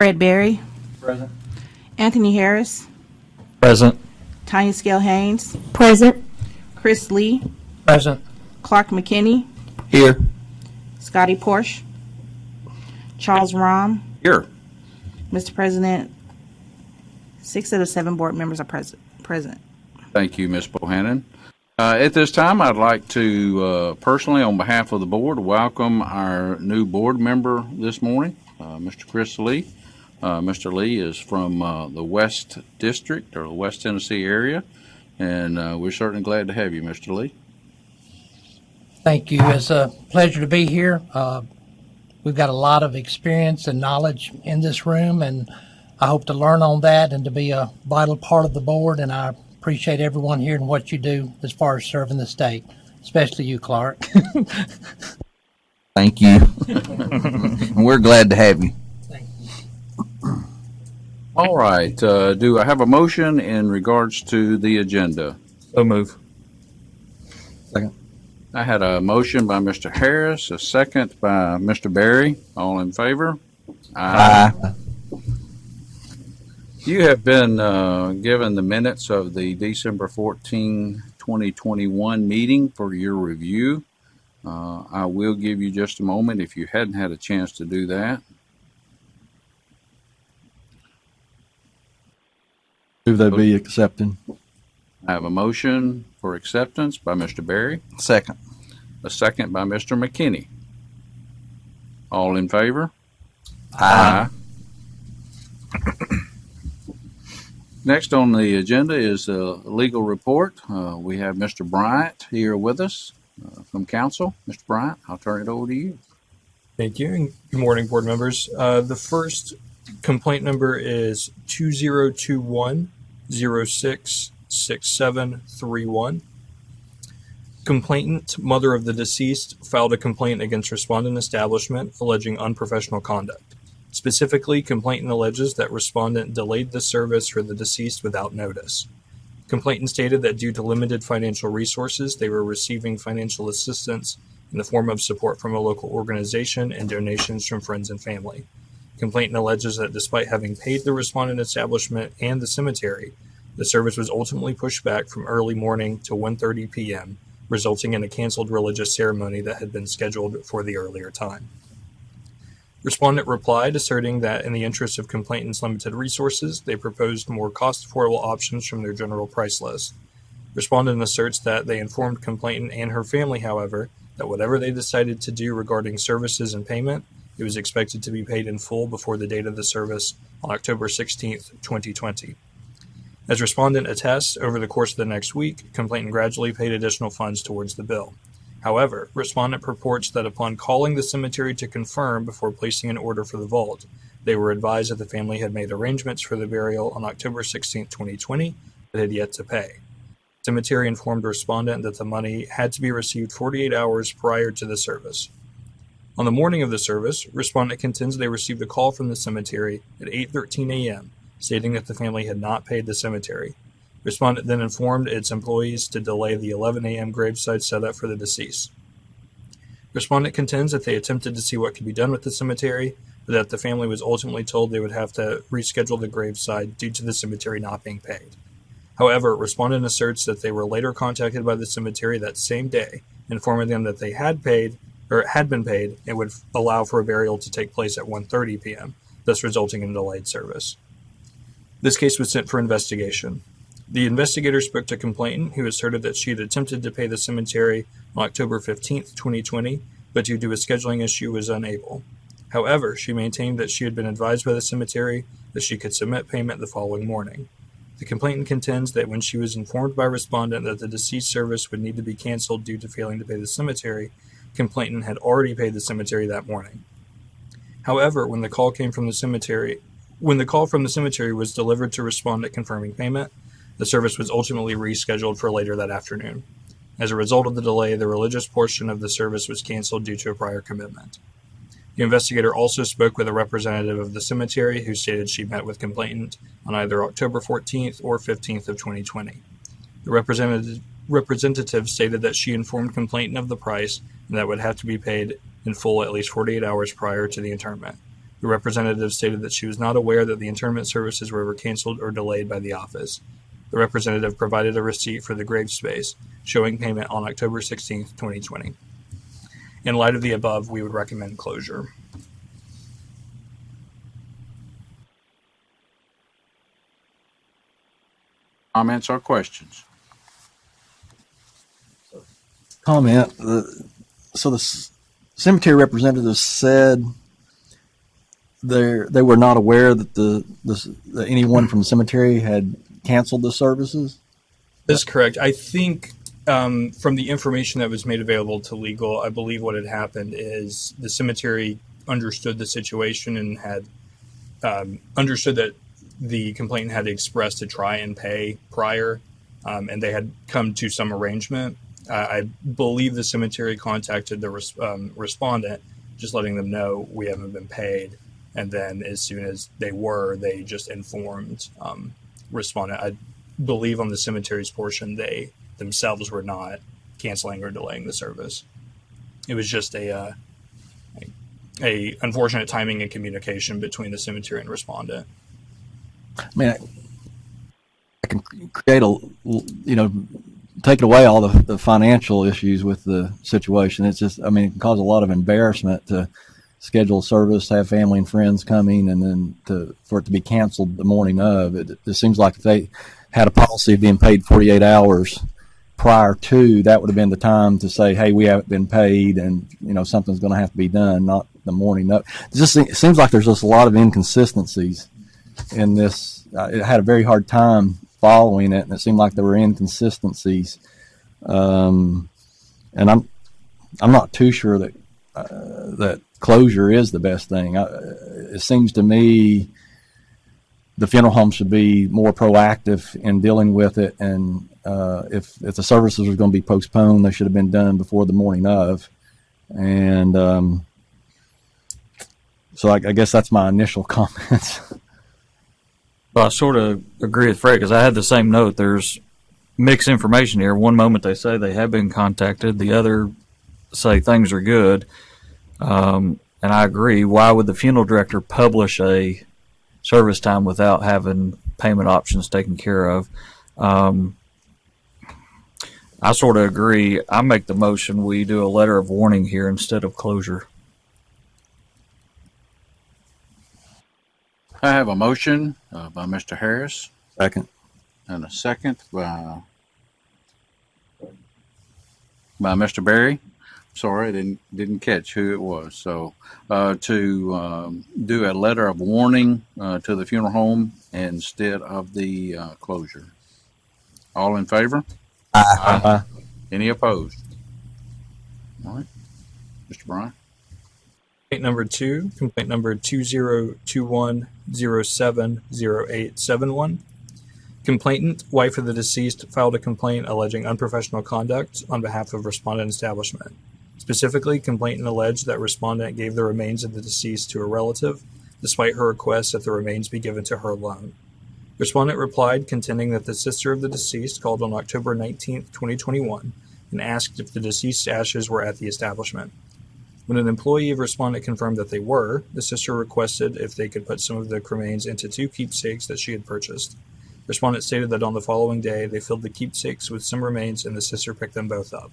Fred Berry, Present. Anthony Harris, Present. Tanya Scale Haynes, Present. Chris Lee, Present. Clark McKinney, Here. Scotty Porsche, Charles Rahm. Here. Mr. President, 6 of the 7 board members are present. Thank you, Ms. Bohannon. At this time, I'd like to personally, on behalf of the board, welcome our new board member this morning, Mr. Chris Lee. Mr. Lee is from the West District or the West Tennessee area, and we're certainly glad to have you, Mr. Lee. Thank you. It's a pleasure to be here. We've got a lot of experience and knowledge in this room, and I hope to learn on that and to be a vital part of the board, and I appreciate everyone here and what you do as far as serving the state, especially you, Clark. Thank you. We're glad to have you. Thank you. All right. Do I have a motion in regards to the agenda? So move. Second. I had a motion by Mr. Harris, a second by Mr. Berry. All in favor? Aye. You have been given the minutes of the December 14, 2021 meeting for your review. I will give you just a moment if you hadn't had a chance to do that. Move they be accepted. I have a motion for acceptance by Mr. Berry, Second. a second by Mr. McKinney. All in favor? Aye. Next on the agenda is a legal report. We have Mr. Bryant here with us from council. Mr. Bryant, I'll turn it over to you. Thank you, and good morning, board members. The first complaint number is 2021-06-6731. Complainant, mother of the deceased, filed a complaint against Respondent establishment alleging unprofessional conduct. Specifically, complainant alleges that Respondent delayed the service for the deceased without notice. Complainant stated that due to limited financial resources, they were receiving financial assistance in the form of support from a local organization and donations from friends and family. Complainant alleges that despite having paid the Respondent establishment and the cemetery, the service was ultimately pushed back from early morning to 1:30 p.m., resulting in a canceled religious ceremony that had been scheduled for the earlier time. Respondent replied, asserting that in the interest of complainant's limited resources, they proposed more cost-affordable options from their general price list. Respondent asserts that they informed complainant and her family, however, that whatever they decided to do regarding services and payment, it was expected to be paid in full before the date of the service on October 16, 2020. As Respondent attests, over the course of the next week, complainant gradually paid additional funds towards the bill. However, Respondent purports that upon calling the cemetery to confirm before placing an order for the vault, they were advised that the family had made arrangements for the burial on October 16, 2020, but had yet to pay. The cemetery informed Respondent that the money had to be received 48 hours prior to the service. On the morning of the service, Respondent contends they received a call from the cemetery at 8:13 a.m., stating that the family had not paid the cemetery. Respondent then informed its employees to delay the 11 a.m. graveside setup for the deceased. Respondent contends that they attempted to see what could be done with the cemetery, but that the family was ultimately told they would have to reschedule the graveside due to the cemetery not being paid. However, Respondent asserts that they were later contacted by the cemetery that same day, informing them that they had been paid and would allow for a burial to take place at 1:30 p.m., thus resulting in delayed service. This case was sent for investigation. The investigator spoke to complainant, who asserted that she had attempted to pay the cemetery on October 15, 2020, but due to a scheduling issue was unable. However, she maintained that she had been advised by the cemetery that she could submit payment the following morning. The complainant contends that when she was informed by Respondent that the deceased service would need to be canceled due to failing to pay the cemetery, complainant had already paid the cemetery that morning. However, when the call from the cemetery was delivered to Respondent confirming payment, the service was ultimately rescheduled for later that afternoon. As a result of the delay, the religious portion of the service was canceled due to a prior commitment. The investigator also spoke with a representative of the cemetery who stated she met with complainant on either October 14th or 15th of 2020. The representative stated that she informed complainant of the price and that would have to be paid in full at least 48 hours prior to the interment. The representative stated that she was not aware that the interment services were ever canceled or delayed by the office. The representative provided a receipt for the grave space, showing payment on October 16, 2020. In light of the above, we would recommend closure. Comments or questions? Comment. So the cemetery representative said they were not aware that that anyone from the cemetery had canceled the services. That's correct. I think from the information that was made available to legal, I believe what had happened is the cemetery understood the situation and had understood that the complainant had expressed to try and pay prior, and they had come to some arrangement. I believe the cemetery contacted the respondent, just letting them know we haven't been paid. And then as soon as they just informed respondent. I believe on the cemetery's portion, they themselves were not canceling or delaying the service. It was just a unfortunate timing and communication between the cemetery and respondent. I mean, I can create take away all the financial issues with the situation. It's just, I mean, it can cause a lot of embarrassment to schedule a service, have family and friends coming, and then for it to be canceled the morning of. It seems like if they had a policy of being paid 48 hours prior to, that would have been the time to say, hey, we haven't been paid, and something's going to have to be done, not the morning of. It seems like there's just a lot of inconsistencies in this. I had a very hard time following it, and it seemed like there were inconsistencies. And I'm not too sure that closure is the best thing. It seems to me the funeral home should be more proactive in dealing with it, and if the services are going to be postponed, they should have been done before the morning of. And so I guess that's my initial comments. Well, I sort of agree with Fred because I had the same note. There's mixed information here. One moment they say they have been contacted, the other say things are good. And I agree. Why would the funeral director publish a service time without having payment options taken care of? I sort of agree. I make the motion we do a letter of warning here instead of closure. I have a motion by Mr. Harris Second. and a second by Mr. Berry. Sorry, I didn't catch who it was. So to do a letter of warning to the funeral home instead of the closure. All in favor? Aye. Any opposed? All right. Mr. Bryan? Complaint number 2, complaint number 2021070871. Complainant, wife of the deceased, filed a complaint alleging unprofessional conduct on behalf of respondent establishment. Specifically, complainant alleged that respondent gave the remains of the deceased to a relative, despite her request that the remains be given to her alone. Respondent replied, contending that the sister of the deceased called on October 19, 2021, and asked if the deceased's ashes were at the establishment. When an employee of respondent confirmed that they were, the sister requested if they could put some of the remains into 2 keepsakes that she had purchased. Respondent stated that on the following day, they filled the keepsakes with some remains and the sister picked them both up.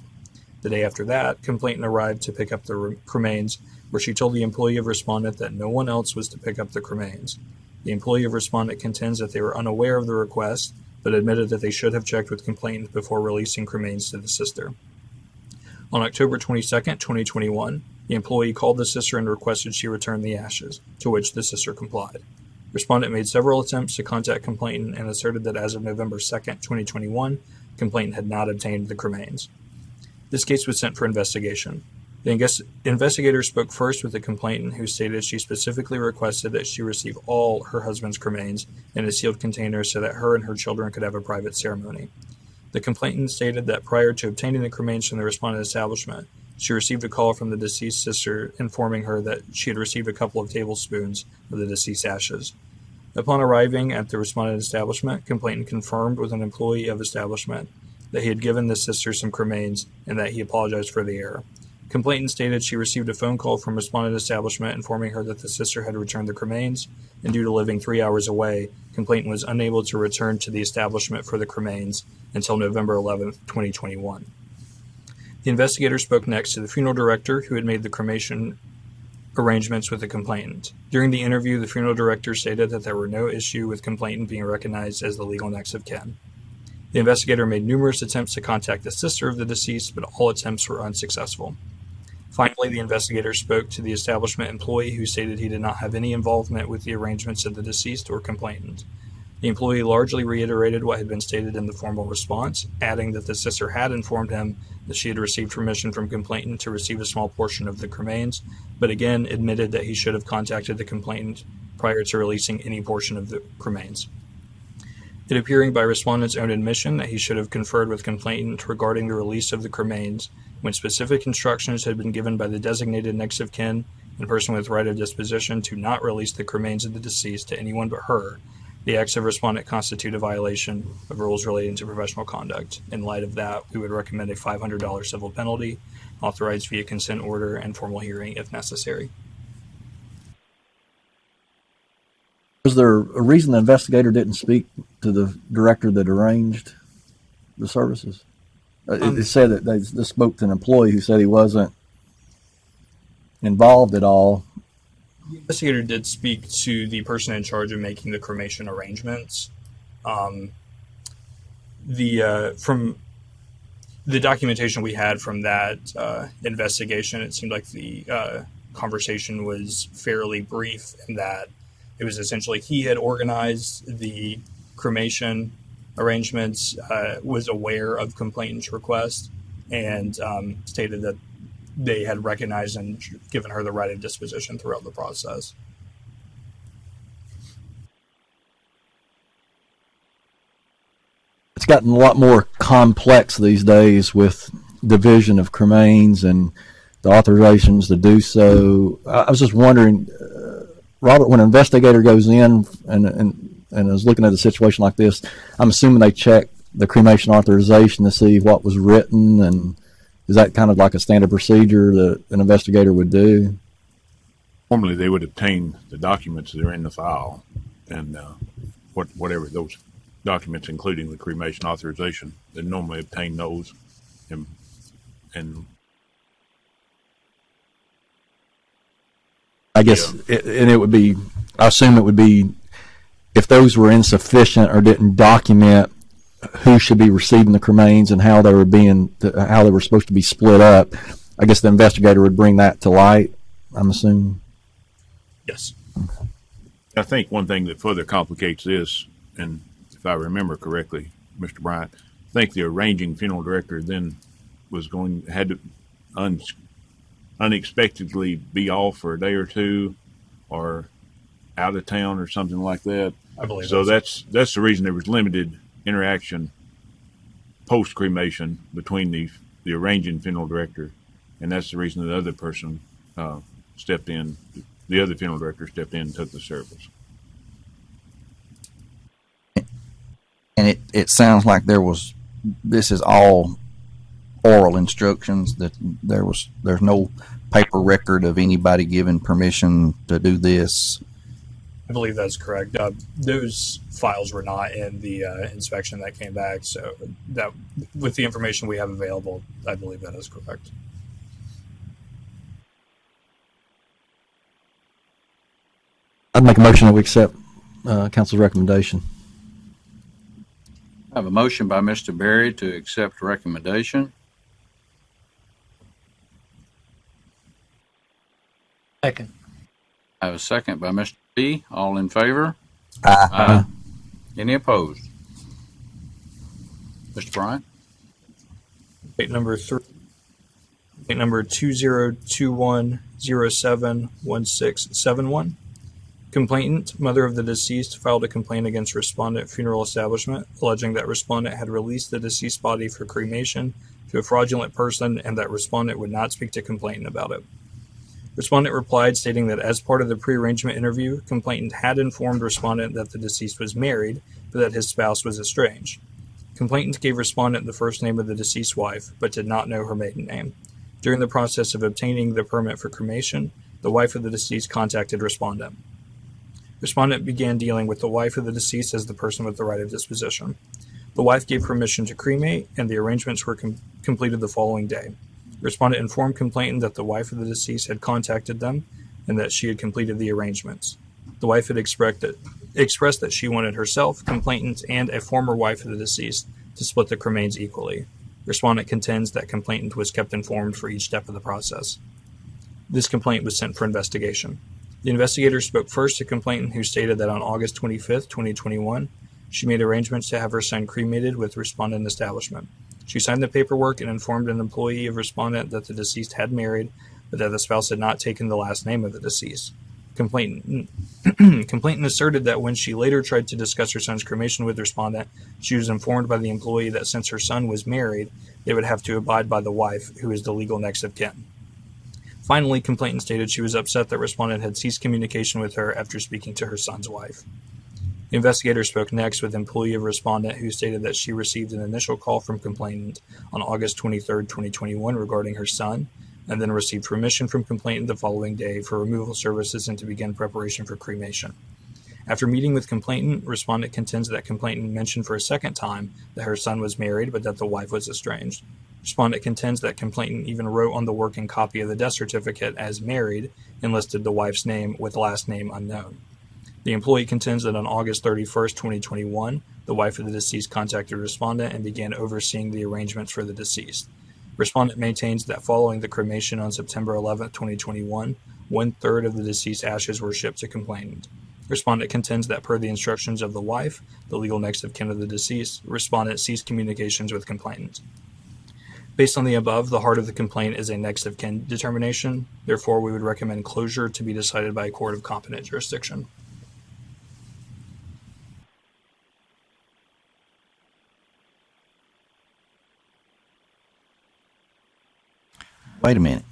The day after that, complainant arrived to pick up the remains, where she told the employee of respondent that no one else was to pick up the remains. The employee of respondent contends that they were unaware of the request, but admitted that they should have checked with complainant before releasing remains to the sister. On October 22, 2021, the employee called the sister and requested she return the ashes, to which the sister complied. Respondent made several attempts to contact complainant and asserted that as of November 2, 2021, complainant had not obtained the remains. This case was sent for investigation. The investigator spoke first with the complainant, who stated she specifically requested that she receive all her husband's remains in a sealed container so that her and her children could have a private ceremony. The complainant stated that prior to obtaining the remains from the respondent establishment, she received a call from the deceased sister informing her that she had received a couple of tablespoons of the deceased's ashes. Upon arriving at the respondent establishment, complainant confirmed with an employee of establishment that he had given the sister some remains and that he apologized for the error. Complainant stated she received a phone call from Respondent establishment informing her that the sister had returned the cremains, and due to living 3 hours away, complainant was unable to return to the establishment for the cremains until November 11, 2021. The investigator spoke next to the funeral director, who had made the cremation arrangements with the complainant. During the interview, the funeral director stated that there were no issue with complainant being recognized as the legal next of kin. The investigator made numerous attempts to contact the sister of the deceased, but all attempts were unsuccessful. Finally, the investigator spoke to the establishment employee, who stated he did not have any involvement with the arrangements of the deceased or complainant. The employee largely reiterated what had been stated in the formal response, adding that the sister had informed him that she had received permission from complainant to receive a small portion of the cremains, but again admitted that he should have contacted the complainant prior to releasing any portion of the cremains. It appearing by respondent's own admission that he should have conferred with complainant regarding the release of the cremains when specific instructions had been given by the designated next of kin and person with right of disposition to not release the cremains of the deceased to anyone but her, the acts of respondent constitute a violation of rules relating to professional conduct. In light of that, we would recommend a $500 civil penalty, authorized via consent order and formal hearing if necessary. Was there a reason the investigator didn't speak to the director that arranged the services? It said that they spoke to an employee who said he wasn't involved at all. The investigator did speak to the person in charge of making the cremation arrangements. From the documentation we had from that investigation, it seemed like the conversation was fairly brief in that it was essentially he had organized the cremation arrangements, was aware of complainant's request, and stated that they had recognized and given her the right of disposition throughout the process. It's gotten a lot more complex these days with division of cremains and the authorizations to do so. I was just wondering, Robert, when an investigator goes in and is looking at a situation like this, I'm assuming they check the cremation authorization to see what was written, and is that kind of like a standard procedure that an investigator would do? Normally, they would obtain the documents that are in the file, and whatever those documents, including the cremation authorization, they normally obtain those, and I guess, and it would be, I assume it would be, if those were insufficient or didn't document who should be receiving the cremains and how they were supposed to be split up, I guess the investigator would bring that to light, I'm assuming. Yes. I think one thing that further complicates this, and if I remember correctly, Mr. Bryant, I think the arranging funeral director then had to unexpectedly be off for a day or two, or out of town or something like that. I believe so. That's the reason there was limited interaction post cremation between the arranging funeral director, and that's the reason the other person stepped in. The other funeral director stepped in and took the service. And it sounds like this is all oral instructions, that there's no paper record of anybody giving permission to do this. I believe that's correct. Those files were not in the inspection that came back, so that with the information we have available, I believe that is correct. I'd make a motion that we accept council's recommendation. I have a motion by Mr. Berry to accept recommendation. Second. I have a second by Mr. Lee. All in favor? Aye. Any opposed? Mr. Bryant? Complaint number 3. Complaint number 2021071671. Complainant, mother of the deceased, filed a complaint against Respondent Funeral Establishment, alleging that Respondent had released the deceased body for cremation to a fraudulent person and that Respondent would not speak to complainant about it. Respondent replied, stating that as part of the pre-arrangement interview, complainant had informed Respondent that the deceased was married, but that his spouse was estranged. Complainant gave Respondent the first name of the deceased wife, but did not know her maiden name. During the process of obtaining the permit for cremation, the wife of the deceased contacted Respondent. Respondent began dealing with the wife of the deceased as the person with the right of disposition. The wife gave permission to cremate, and the arrangements were completed the following day. Respondent informed complainant that the wife of the deceased had contacted them and that she had completed the arrangements. The wife had expressed that she wanted herself, complainant, and a former wife of the deceased to split the cremains equally. Respondent contends that complainant was kept informed for each step of the process. This complaint was sent for investigation. The investigator spoke first to complainant, who stated that on August 25, 2021, she made arrangements to have her son cremated with Respondent establishment. She signed the paperwork and informed an employee of Respondent that the deceased had married, but that the spouse had not taken the last name of the deceased. Complainant asserted that when she later tried to discuss her son's cremation with Respondent, she was informed by the employee that since her son was married, they would have to abide by the wife, who is the legal next of kin. Finally, complainant stated she was upset that Respondent had ceased communication with her after speaking to her son's wife. The investigator spoke next with employee of Respondent, who stated that she received an initial call from complainant on August 23, 2021 regarding her son, and then received permission from complainant the following day for removal services and to begin preparation for cremation. After meeting with complainant, Respondent contends that complainant mentioned for a second time that her son was married, but that the wife was estranged. Respondent contends that complainant even wrote on the working copy of the death certificate as married and listed the wife's name with last name unknown. The employee contends that on August 31, 2021, the wife of the deceased contacted Respondent and began overseeing the arrangements for the deceased. Respondent maintains that following the cremation on September 11, 2021, 1/3 of the deceased ashes were shipped to complainant. Respondent contends that per the instructions of the wife, the legal next of kin of the deceased, Respondent ceased communications with complainant. Based on the above, the heart of the complaint is a next of kin determination. Therefore, we would recommend closure to be decided by a court of competent jurisdiction. Wait a minute.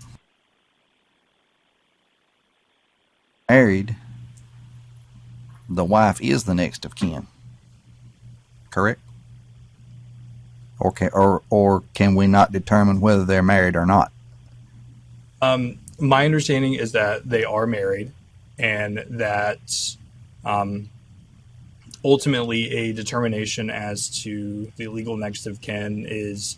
Married, the wife is the next of kin, correct? Or can we not determine whether they're married or not? My understanding is that they are married, and that ultimately a determination as to the legal next of kin is,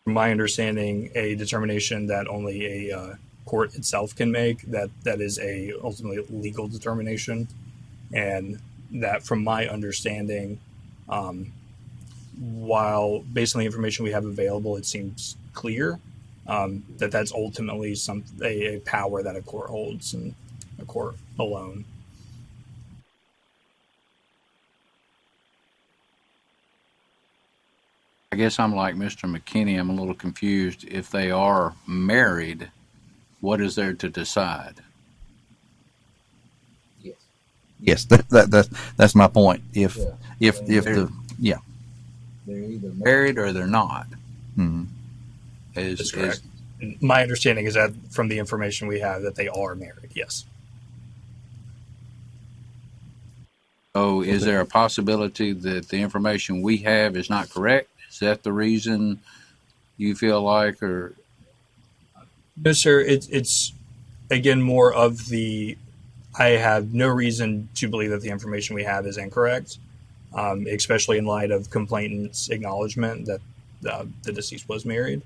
from my understanding, a determination that only a court itself can make. That is a ultimately legal determination, and that, from my understanding, while based on the information we have available, it seems clear that that's ultimately a power that a court holds, and a court alone. I guess I'm like Mr. McKinney. I'm a little confused. If they are married, what is there to decide? Yes, that's my point. If They're either married or they're not. Mm-hmm. That's correct. My understanding is that from the information we have that they are married. Yes. So is there a possibility that the information we have is not correct? Is that the reason you feel like, or? No, sir. It's again more of the, I have no reason to believe that the information we have is incorrect, especially in light of complainant's acknowledgement that the deceased was married.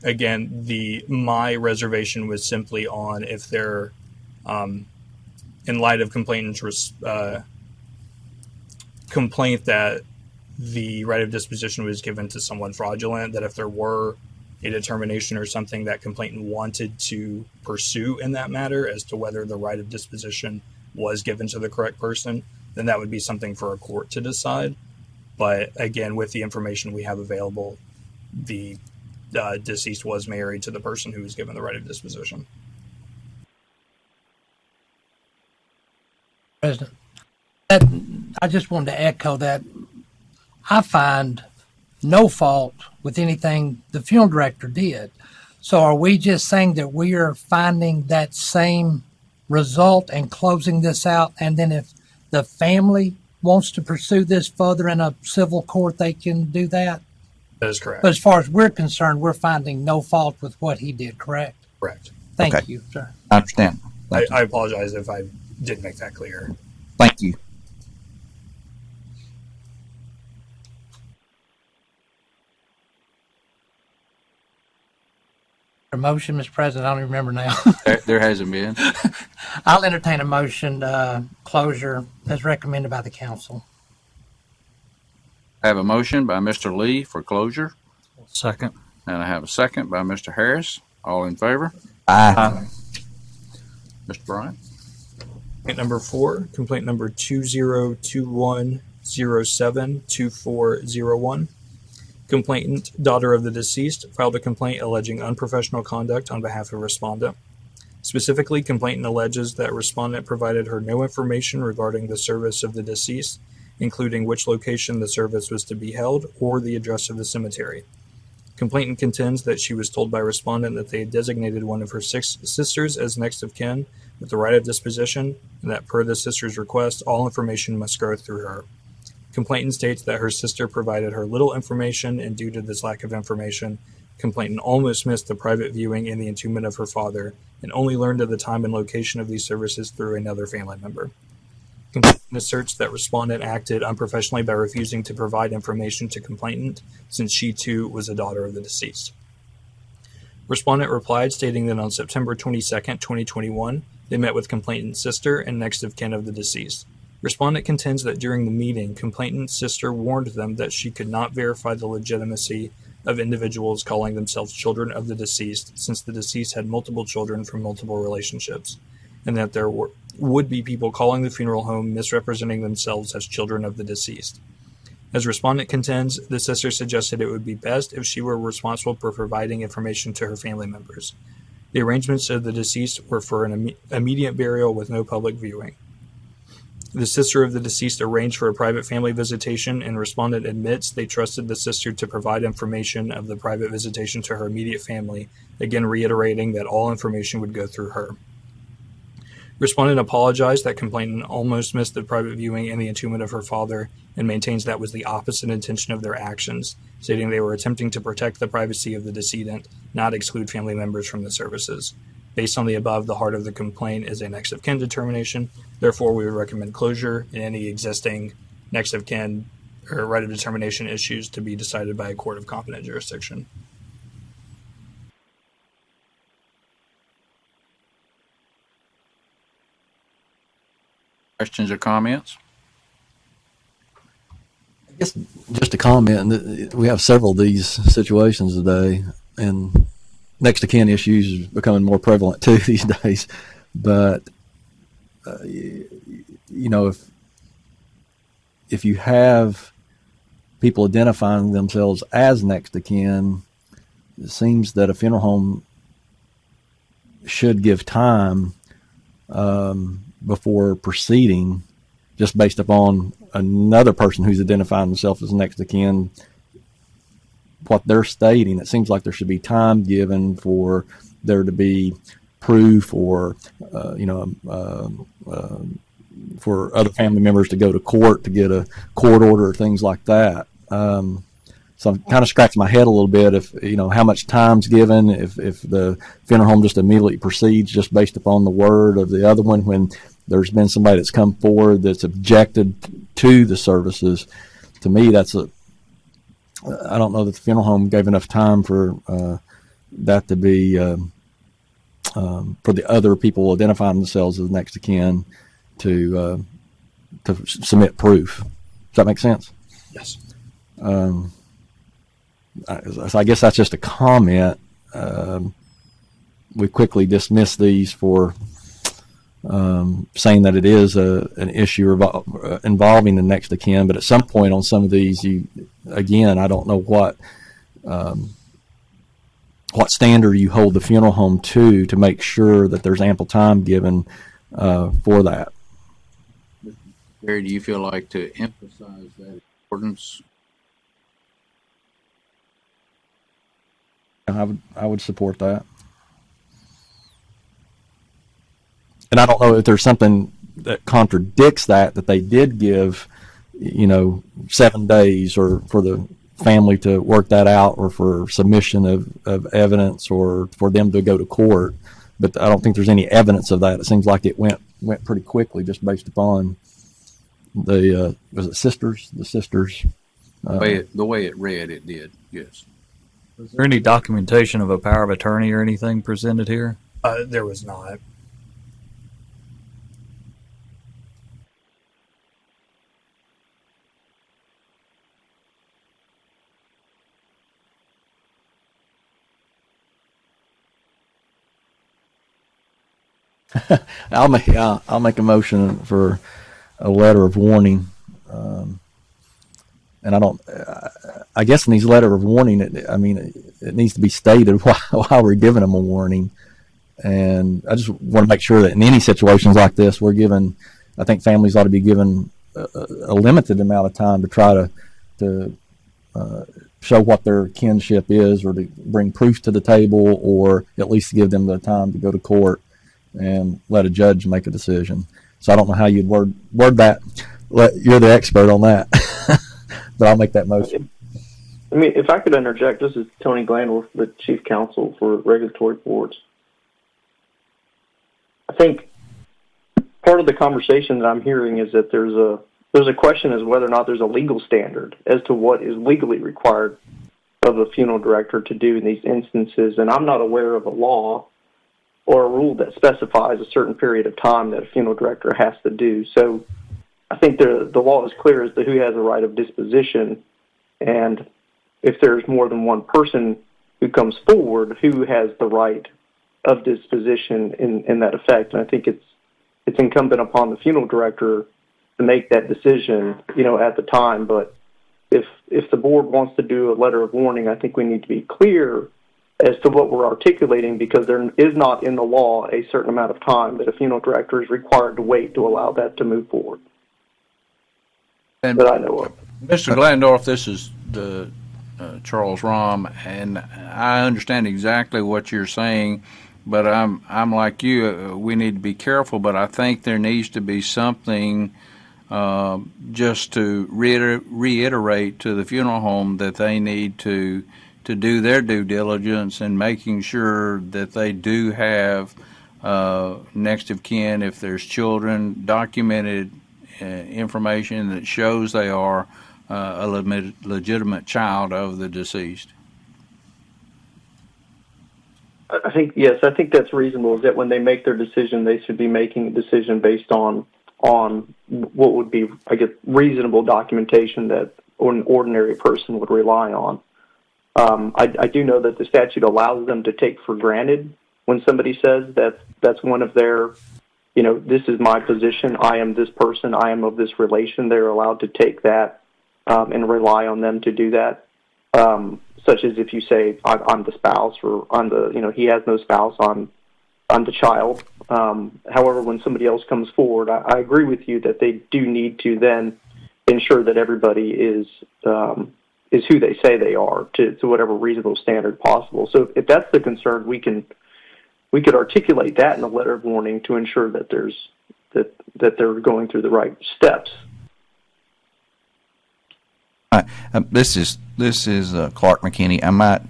Again, my reservation was simply on if they're, in light of complainant's complaint that the right of disposition was given to someone fraudulent, that if there were a determination or something that complainant wanted to pursue in that matter as to whether the right of disposition was given to the correct person, then that would be something for a court to decide. But again, with the information we have available, the deceased was married to the person who was given the right of disposition. President, I just wanted to echo that. I find no fault with anything the funeral director did. So are we just saying that we are finding that same result and closing this out, and then if the family wants to pursue this further in a civil court, they can do that? That is correct. But as far as we're concerned, we're finding no fault with what he did, correct? Correct. Thank Okay. you, sir. I understand. Thank you. I apologize if I didn't make that clear. Thank you. A motion, Mr. President, I don't even remember now. There hasn't been. I'll entertain a motion, closure as recommended by the council. I have a motion by Mr. Lee for closure, Second. and I have a second by Mr. Harris. All in favor? Aye. Mr. Bryant? Complaint number 4, complaint number 2021072401. Complainant, daughter of the deceased, filed a complaint alleging unprofessional conduct on behalf of respondent. Specifically, complainant alleges that respondent provided her no information regarding the service of the deceased, including which location the service was to be held or the address of the cemetery. Complainant contends that she was told by respondent that they had designated one of her 6 sisters as next of kin with the right of disposition, and that per the sister's request, all information must go through her. Complainant states that her sister provided her little information, and due to this lack of information, complainant almost missed the private viewing and the entombment of her father, and only learned of the time and location of these services through another family member. Complainant asserts that respondent acted unprofessionally by refusing to provide information to complainant, since she too was a daughter of the deceased. Respondent replied stating that on September 22nd, 2021, they met with complainant's sister and next of kin of the deceased. Respondent contends that during the meeting, complainant's sister warned them that she could not verify the legitimacy of individuals calling themselves children of the deceased, since the deceased had multiple children from multiple relationships, and that there would be people calling the funeral home misrepresenting themselves as children of the deceased. As respondent contends, the sister suggested it would be best if she were responsible for providing information to her family members. The arrangements of the deceased were for an immediate burial with no public viewing. The sister of the deceased arranged for a private family visitation, and respondent admits they trusted the sister to provide information of the private visitation to her immediate family, again reiterating that all information would go through her. Respondent apologized that complainant almost missed the private viewing and the entombment of her father, and maintains that was the opposite intention of their actions, stating they were attempting to protect the privacy of the decedent, not exclude family members from the services. Based on the above, the heart of the complaint is a next of kin determination. Therefore, we would recommend closure and any existing next of kin or right of determination issues to be decided by a court of competent jurisdiction. Questions or comments? I guess just a comment. We have several of these situations today, and next of kin issues is becoming more prevalent too these days. But if you have people identifying themselves as next of kin, it seems that a funeral home should give time before proceeding, just based upon another person who's identifying themselves as next of kin, what they're stating. It seems like there should be time given for there to be proof, or for other family members to go to court to get a court order or things like that. So I'm kind of scratching my head a little bit if how much time's given, if the funeral home just immediately proceeds just based upon the word of the other one, when there's been somebody that's come forward that's objected to the services. To me, I don't know that the funeral home gave enough time for that to be for the other people identifying themselves as next of kin to submit proof. Does that make sense? Yes. I guess that's just a comment. We quickly dismiss these for saying that it is an issue involving the next of kin, but at some point on some of these, I don't know what standard you hold the funeral home to make sure that there's ample time given for that. Gary, do you feel like to emphasize that importance? I would support that. And I don't know if there's something that contradicts that they did give, 7 days or for the family to work that out, or for submission of evidence, or for them to go to court. But I don't think there's any evidence of that. It seems like it went pretty quickly, just based upon the was it sisters? The sisters. The way it read, it did. Yes. Is there any documentation of a power of attorney or anything presented here? There was not. I'll make a motion for a letter of warning. And I guess in these letter of warning, it needs to be stated why we're giving them a warning. And I just want to make sure that in any situations like this, I think families ought to be given a limited amount of time to try to show what their kinship is, or to bring proof to the table, or at least give them the time to go to court and let a judge make a decision. So I don't know how you'd word that. You're the expert on that. But I'll make that motion. If I could interject, this is Tony Glandorf, the Chief Counsel for Regulatory Boards. I think part of the conversation that I'm hearing is that there's a question as to whether or not there's a legal standard as to what is legally required of a funeral director to do in these instances, and I'm not aware of a law or a rule that specifies a certain period of time that a funeral director has to do. So I think the law is clear as to who has a right of disposition, and if there's more than one person who comes forward, who has the right of disposition in that effect. And I think it's incumbent upon the funeral director to make that decision, at the time. But if the board wants to do a letter of warning, I think we need to be clear as to what we're articulating, because there is not in the law a certain amount of time that a funeral director is required to wait to allow that to move forward. And that I know of. Mr. Glandorf, this is the Charles Rahm, and I understand exactly what you're saying, but I'm like you. We need to be careful, but I think there needs to be something just to reiterate to the funeral home that they need to do their due diligence in making sure that they do have next of kin, if there's children, documented information that shows they are a legitimate child of the deceased. I think that's reasonable, is that when they make their decision, they should be making a decision based on what would be, I guess, reasonable documentation that an ordinary person would rely on. I do know that the statute allows them to take for granted when somebody says that's one of their, this is my position, I am this person, I am of this relation. They're allowed to take that and rely on them to do that. Such as if you say, I'm the spouse, or I'm the, he has no spouse, I'm the child. However, when somebody else comes forward, I agree with you that they do need to then ensure that everybody is who they say they are to whatever reasonable standard possible. So if that's the concern, we could articulate that in a letter of warning to ensure that that they're going through the right steps. This is Clark McKinney. I might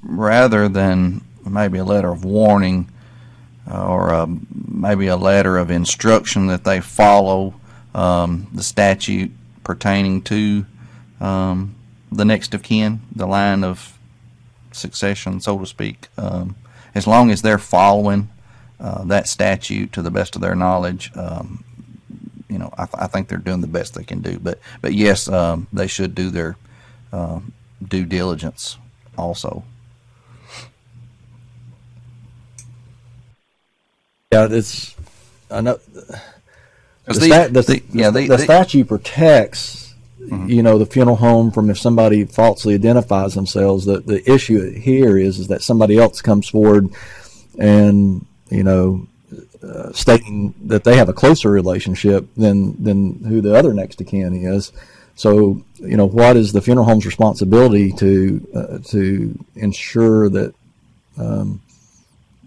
rather than maybe a letter of warning or maybe a letter of instruction that they follow the statute pertaining to the next of kin, the line of succession, so to speak. As long as they're following that statute to the best of their knowledge, I think they're doing the best they can do. But yes, they should do their due diligence also. Yeah, I know. The statute protects, the funeral home from if somebody falsely identifies themselves. The issue here is that somebody else comes forward and, stating that they have a closer relationship than who the other next of kin is. So, what is the funeral home's responsibility to ensure that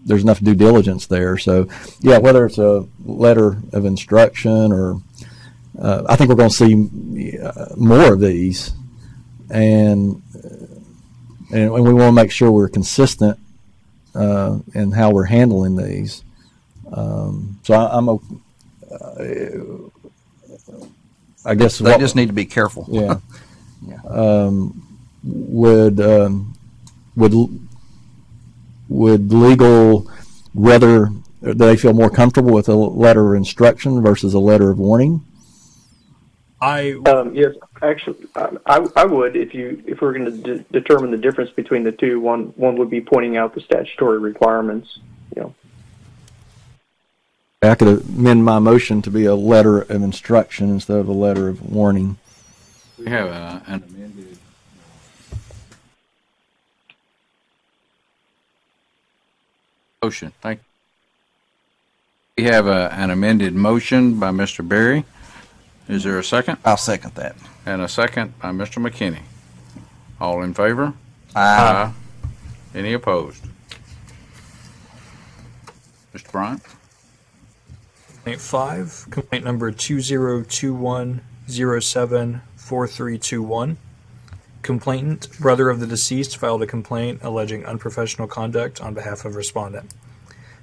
there's enough due diligence there? So, yeah, whether it's a letter of instruction or I think we're going to see more of these, and we want to make sure we're consistent in how we're handling these. I guess They just need to be careful. Yeah. Yeah. Would legal rather, do they feel more comfortable with a letter of instruction versus a letter of warning? Yes, actually, I would if we're going to determine the difference between the two. One would be pointing out the statutory requirements. I could amend my motion to be a letter of instruction instead of a letter of warning. We have an amended motion. Thank you. We have an amended motion by Mr. Berry. Is there a second? I'll second that. And a second by Mr. McKinney. All in favor? Aye. Any opposed? Mr. Bryant? Complaint 5, complaint number 2021074321. Complainant, brother of the deceased, filed a complaint alleging unprofessional conduct on behalf of respondent.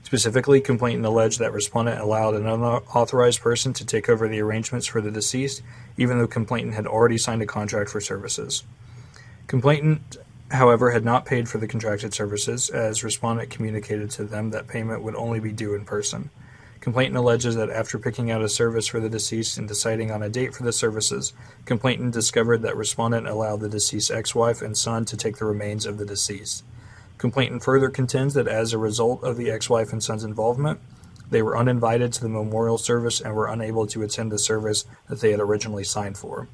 Specifically, complainant alleged that respondent allowed an unauthorized person to take over the arrangements for the deceased, even though complainant had already signed a contract for services. Complainant, however, had not paid for the contracted services, as respondent communicated to them that payment would only be due in person. Complainant alleges that after picking out a service for the deceased and deciding on a date for the services, complainant discovered that respondent allowed the deceased's ex-wife and son to take the remains of the deceased. Complainant further contends that as a result of the ex-wife and son's involvement, they were uninvited to the memorial service and were unable to attend the service that they had originally signed for.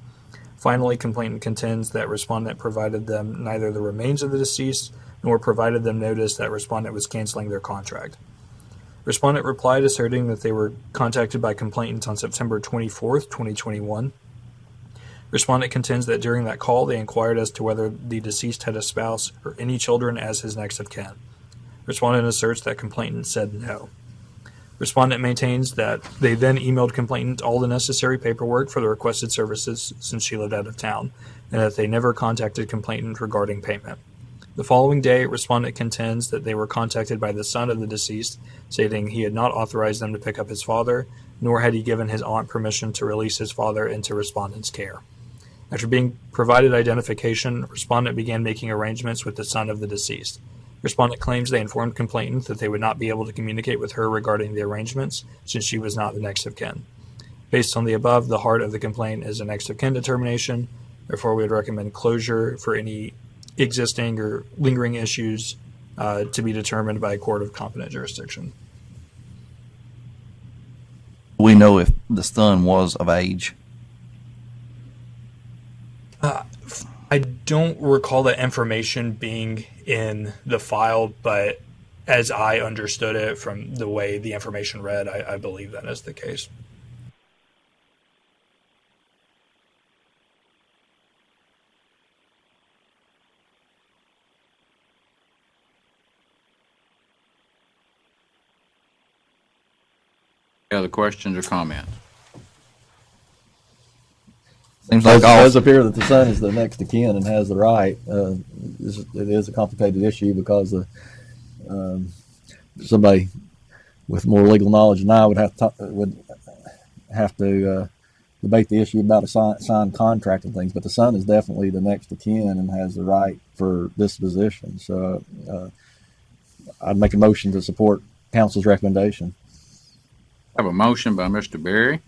Finally, complainant contends that respondent provided them neither the remains of the deceased nor provided them notice that respondent was canceling their contract. Respondent replied asserting that they were contacted by complainant on September 24th, 2021. Respondent contends that during that call they inquired as to whether the deceased had a spouse or any children as his next of kin. Respondent asserts that complainant said no. Respondent maintains that they then emailed complainant all the necessary paperwork for the requested services since she lived out of town, and that they never contacted complainant regarding payment. The following day, respondent contends that they were contacted by the son of the deceased, stating he had not authorized them to pick up his father, nor had he given his aunt permission to release his father into respondent's care. After being provided identification, respondent began making arrangements with the son of the deceased. Respondent claims they informed complainant that they would not be able to communicate with her regarding the arrangements, since she was not the next of kin. Based on the above, the heart of the complaint is a next of kin determination. Therefore, we would recommend closure for any existing or lingering issues to be determined by a court of competent jurisdiction. We know if the son was of age. I don't recall that information being in the file, but as I understood it from the way the information read, I believe that is the case. Any other questions or comments? Seems It like all. does appear that the son is the next of kin and has the right. It is a complicated issue because somebody with more legal knowledge than I would have to debate the issue about a signed contract and things. But the son is definitely the next of kin and has the right for disposition. So I'd make a motion to support council's recommendation. I have a motion by Mr. Berry,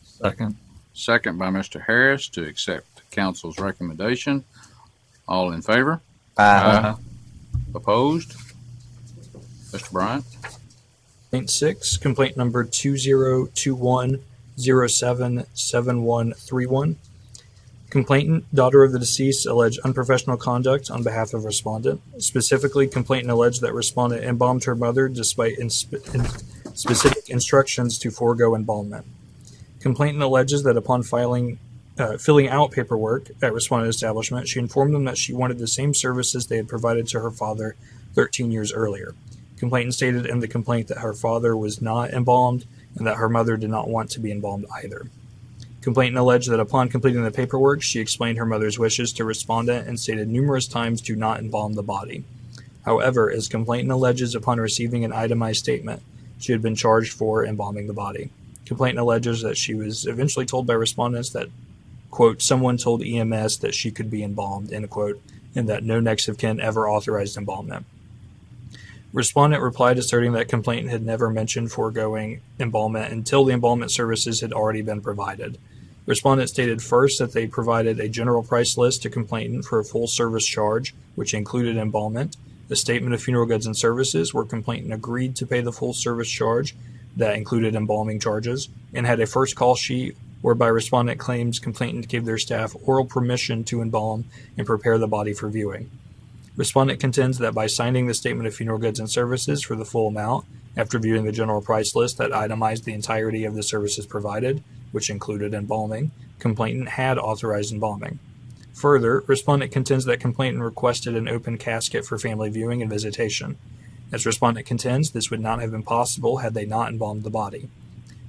Second. second by Mr. Harris to accept council's recommendation. All in favor? Aye. Opposed? Mr. Bryant? Complaint 6, complaint number 2021077131. Complainant, daughter of the deceased, alleged unprofessional conduct on behalf of respondent. Specifically, complainant alleged that respondent embalmed her mother despite specific instructions to forego embalmment. Complainant alleges that upon filling out paperwork at respondent establishment, she informed them that she wanted the same services they had provided to her father 13 years earlier. Complainant stated in the complaint that her father was not embalmed and that her mother did not want to be embalmed either. Complainant alleged that upon completing the paperwork, she explained her mother's wishes to Respondent and stated numerous times do not embalm the body. However, as complainant alleges, upon receiving an itemized statement, she had been charged for embalming the body. Complainant alleges that she was eventually told by respondents that, quote, someone told EMS that she could be embalmed, end quote, and that no next of kin ever authorized embalmment. Respondent replied asserting that complainant had never mentioned foregoing embalmment until the embalmment services had already been provided. Respondent stated first that they provided a general price list to complainant for a full service charge, which included embalmment, the statement of funeral goods and services, where complainant agreed to pay the full service charge that included embalming charges, and had a first call sheet whereby respondent claims complainant gave their staff oral permission to embalm and prepare the body for viewing. Respondent contends that by signing the statement of funeral goods and services for the full amount, after viewing the general price list that itemized the entirety of the services provided, which included embalming, complainant had authorized embalming. Further, respondent contends that complainant requested an open casket for family viewing and visitation. As respondent contends, this would not have been possible had they not embalmed the body.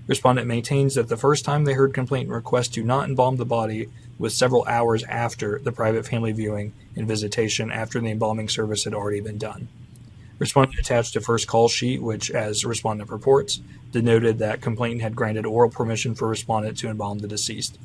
Respondent maintains that the first time they heard complainant request to not embalm the body was several hours after the private family viewing and visitation after the embalming service had already been done. Respondent attached a first call sheet, which, as respondent reports, denoted that complainant had granted oral permission for respondent to embalm the deceased.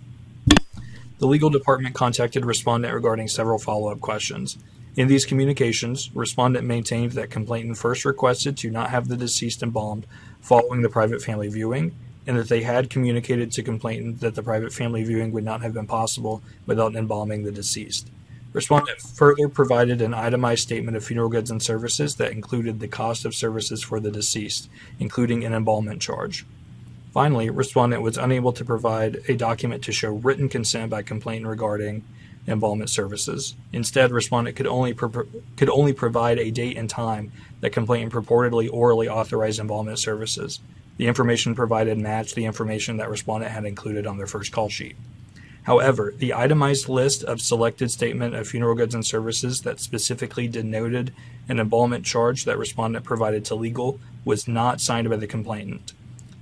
The legal department contacted respondent regarding several follow-up questions. In these communications, respondent maintained that complainant first requested to not have the deceased embalmed following the private family viewing, and that they had communicated to complainant that the private family viewing would not have been possible without embalming the deceased. Respondent further provided an itemized statement of funeral goods and services that included the cost of services for the deceased, including an embalmment charge. Finally, respondent was unable to provide a document to show written consent by complainant regarding embalmment services. Instead, respondent could only provide a date and time that complainant purportedly orally authorized embalmment services. The information provided matched the information that respondent had included on their first call sheet. However, the itemized list of selected statement of funeral goods and services that specifically denoted an embalmment charge that respondent provided to legal was not signed by the complainant.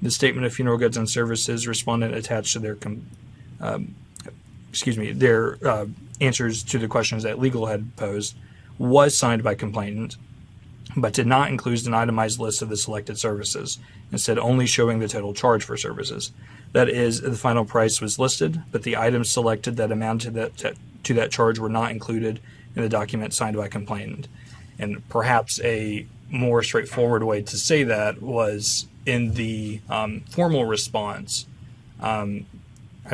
The statement of funeral goods and services respondent attached to their answers to the questions that legal had posed was signed by complainant, but did not include an itemized list of the selected services, instead only showing the total charge for services. That is, the final price was listed, but the items selected that amounted to that charge were not included in the document signed by complainant. And perhaps a more straightforward way to say that was in the formal response. I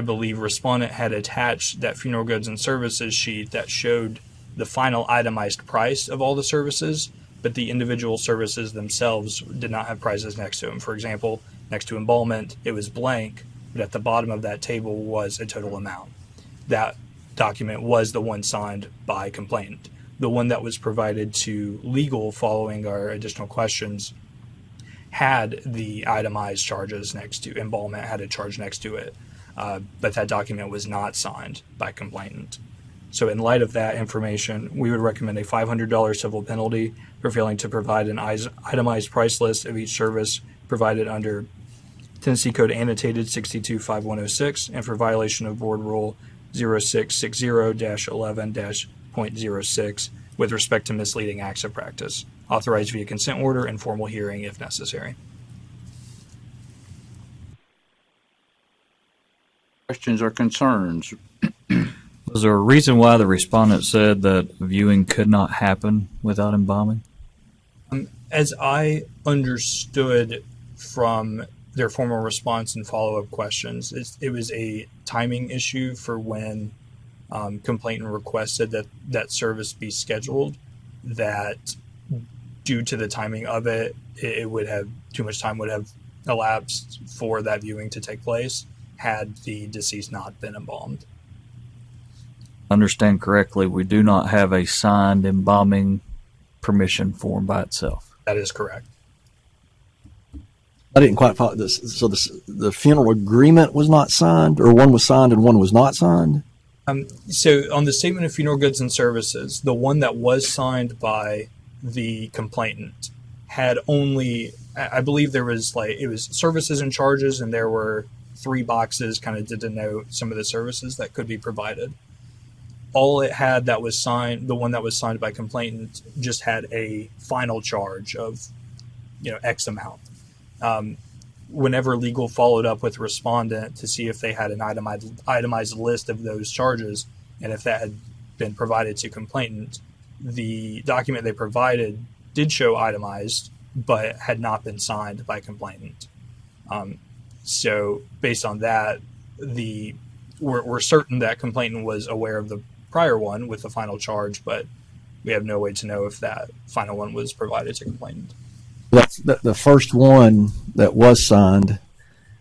believe respondent had attached that funeral goods and services sheet that showed the final itemized price of all the services, but the individual services themselves did not have prices next to them. For example, next to embalmment, it was blank, but at the bottom of that table was a total amount. That document was the one signed by complainant. The one that was provided to legal following our additional questions had the itemized charges next to embalmment, had a charge next to it, but that document was not signed by complainant. So in light of that information, we would recommend a $500 civil penalty for failing to provide an itemized price list of each service provided under Tennessee Code Annotated 625106 and for violation of Board Rule 0660-11-.06 with respect to misleading acts of practice, authorized via consent order and formal hearing if necessary. Questions or concerns? Was there a reason why the respondent said that viewing could not happen without embalming? As I understood from their formal response and follow-up questions, it was a timing issue for when complainant requested that service be scheduled, that due to the timing of it, it would have too much time would have elapsed for that viewing to take place had the deceased not been embalmed. Understand correctly, we do not have a signed embalming permission form by itself. That is correct. I didn't quite follow this. So the funeral agreement was not signed, or one was signed and one was not signed? So on the statement of funeral goods and services, the one that was signed by the complainant had only, I believe there was it was services and charges, and there were 3 boxes kind of to denote some of the services that could be provided. All it had that was signed, the one that was signed by complainant, just had a final charge of, X amount. Whenever legal followed up with respondent to see if they had an itemized list of those charges, and if that had been provided to complainant, the document they provided did show itemized, but had not been signed by complainant. So based on that, we're certain that complainant was aware of the prior one with the final charge, but we have no way to know if that final one was provided to complainant. That's the first one that was signed.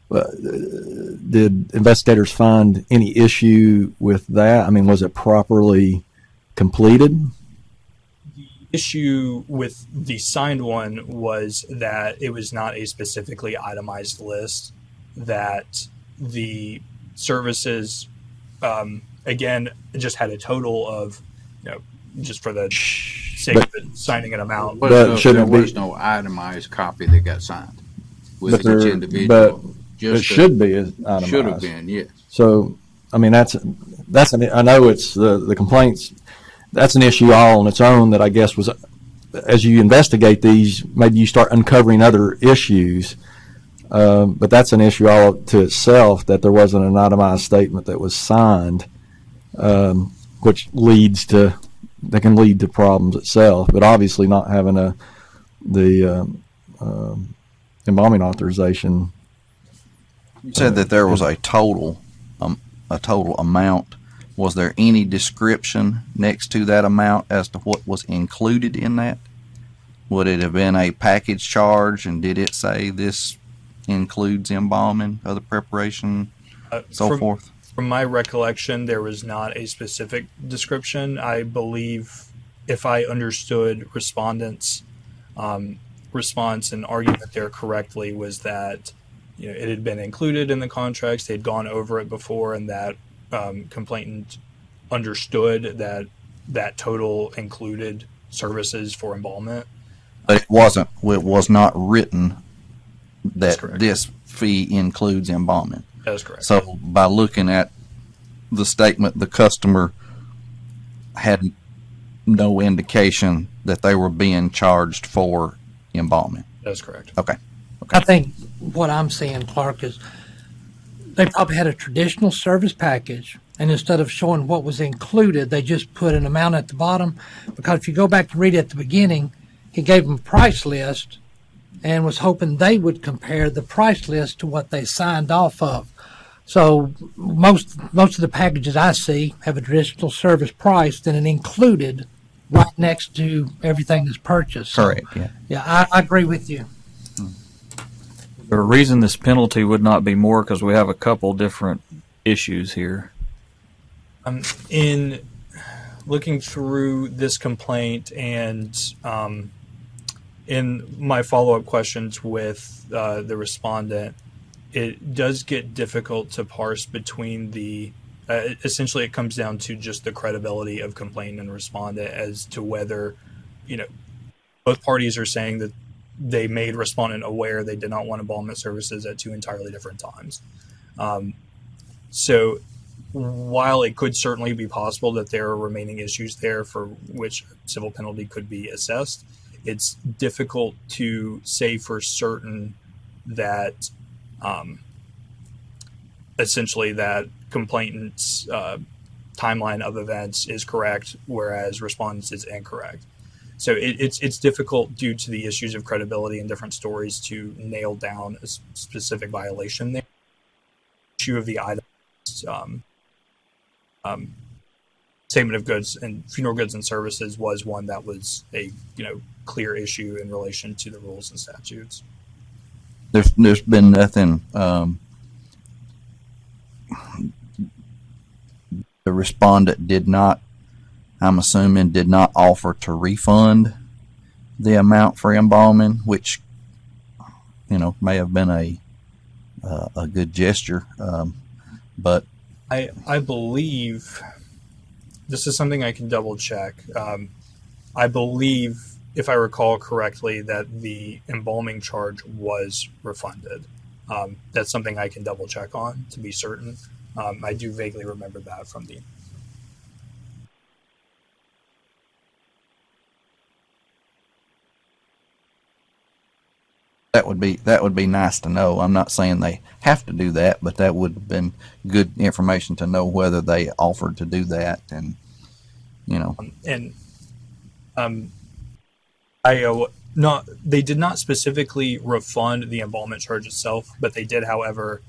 Did investigators find any issue with that? I mean, was it properly completed? The issue with the signed one was that it was not a specifically itemized list, that the services, again, just had a total of, just for the sake of signing an amount. There was no itemized copy that got signed with each individual. But it should be itemized. Should have been, yes. So, I mean, I know it's the complaints. That's an issue all on its own that I guess was, as you investigate these, maybe you start uncovering other issues. But that's an issue all to itself, that there wasn't an itemized statement that was signed, which that can lead to problems itself. But obviously not having the embalming authorization. You said that there was a total amount. Was there any description next to that amount as to what was included in that? Would it have been a package charge, and did it say this includes embalming, other preparation, so forth? From my recollection, there was not a specific description. I believe, if I understood respondents' response and argument there correctly, was that it had been included in the contracts. They'd gone over it before, and that complainant understood that total included services for embalmment. But it wasn't. It was not written that this fee includes embalming. That is correct. So by looking at the statement, the customer had no indication that they were being charged for embalming. That is correct. Okay. I think what I'm seeing, Clark, is they probably had a traditional service package, and instead of showing what was included, they just put an amount at the bottom. Because if you go back to read at the beginning, he gave them a price list and was hoping they would compare the price list to what they signed off of. So most of the packages I see have a traditional service price, then an included right next to everything that's purchased. Correct. So, yeah, I agree with you. The reason this penalty would not be more because we have a couple different issues here. In looking through this complaint and in my follow-up questions with the respondent, it does get difficult to parse between the essentially it comes down to just the credibility of complainant and respondent as to whether both parties are saying that they made respondent aware they did not want embalmment services at 2 entirely different times. So while it could certainly be possible that there are remaining issues there for which civil penalty could be assessed, it's difficult to say for certain that essentially that complainant's timeline of events is correct, whereas respondent's is incorrect. So it's difficult due to the issues of credibility and different stories to nail down a specific violation there. The issue of the item, statement of goods and funeral goods and services was one that was a clear issue in relation to the rules and statutes. There's been nothing. The respondent did not, I'm assuming, did not offer to refund the amount for embalming, which may have been a good gesture, but I believe this is something I can double check. I believe, if I recall correctly, that the embalming charge was refunded. That's something I can double check on to be certain. I do vaguely remember that from the. That would be nice to know. I'm not saying they have to do that, but that would have been good information to know whether they offered to do that, and They did not specifically refund the embalmment charge itself, but they did, however,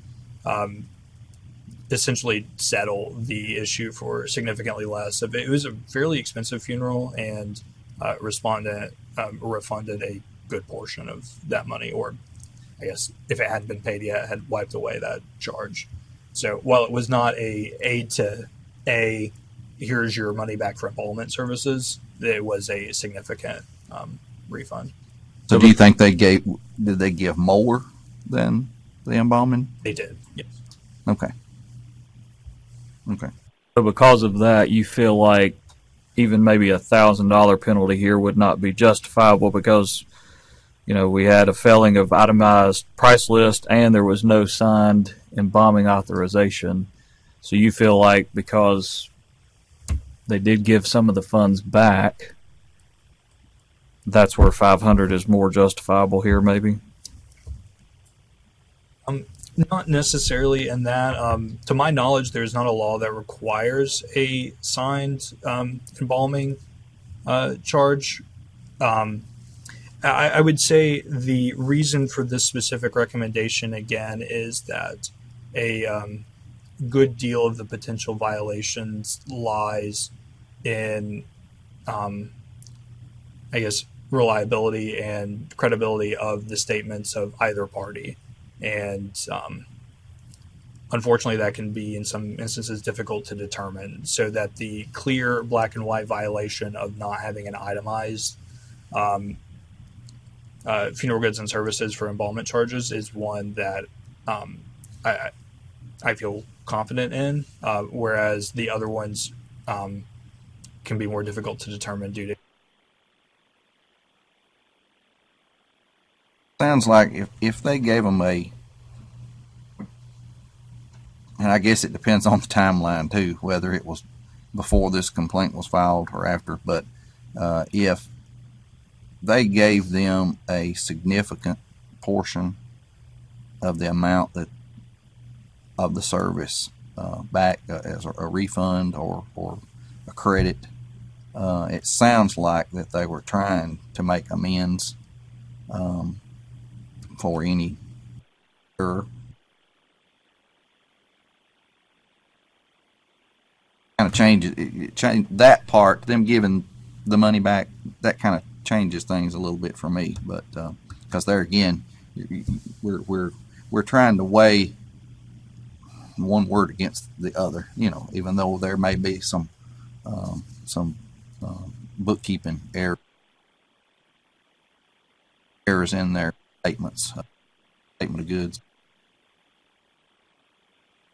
essentially settle the issue for significantly less. It was a fairly expensive funeral, and Respondent refunded a good portion of that money, or I guess if it hadn't been paid yet, had wiped away that charge. So while it was not here's your money back for embalmment services, it was a significant refund. So do you think did they give more than the embalming? They did, yes. Okay. So because of that, you feel like even maybe $1,000 penalty here would not be justifiable because, we had a failing of itemized price list and there was no signed embalming authorization. So you feel like because they did give some of the funds back, that's where 500 is more justifiable here, maybe? Not necessarily in that. To my knowledge, there's not a law that requires a signed embalming charge. I would say the reason for this specific recommendation, again, is that a good deal of the potential violations lies in, I guess, reliability and credibility of the statements of either party. And unfortunately, that can be in some instances difficult to determine, so that the clear black and white violation of not having an itemized funeral goods and services for embalmment charges is one that I feel confident in, whereas the other ones can be more difficult to determine due to. Sounds like if they gave them and I guess it depends on the timeline too, whether it was before this complaint was filed or after, but if they gave them a significant portion of the amount of the service back as a refund or a credit, it sounds like that they were trying to make amends for any error. Kind of change that part, them giving the money back, that kind of changes things a little bit for me, but because there again, we're trying to weigh one word against the other, even though there may be some bookkeeping errors in their statement of goods.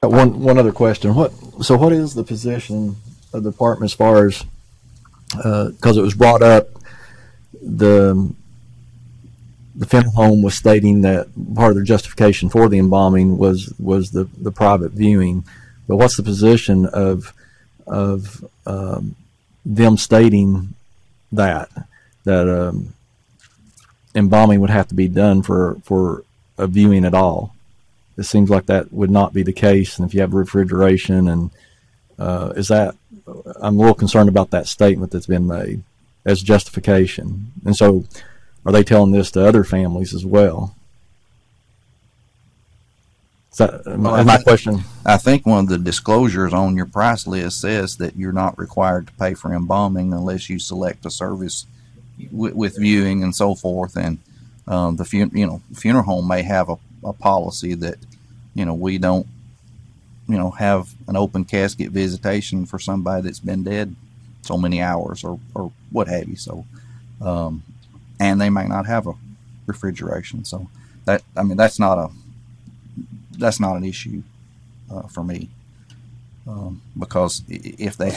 One other question. What is the position of the department as far as, because it was brought up, the funeral home was stating that part of their justification for the embalming was the private viewing, but what's the position of them stating that embalming would have to be done for a viewing at all? It seems like that would not be the case, and if you have refrigeration, and I'm a little concerned about that statement that's been made as justification. And so, are they telling this to other families as well? Is that my question? I think one of the disclosures on your price list says that you're not required to pay for embalming unless you select a service with viewing and so forth. And the funeral home may have a policy that we don't have an open casket visitation for somebody that's been dead so many hours or what have you. So and they may not have a refrigeration. So that's not an issue for me, because if they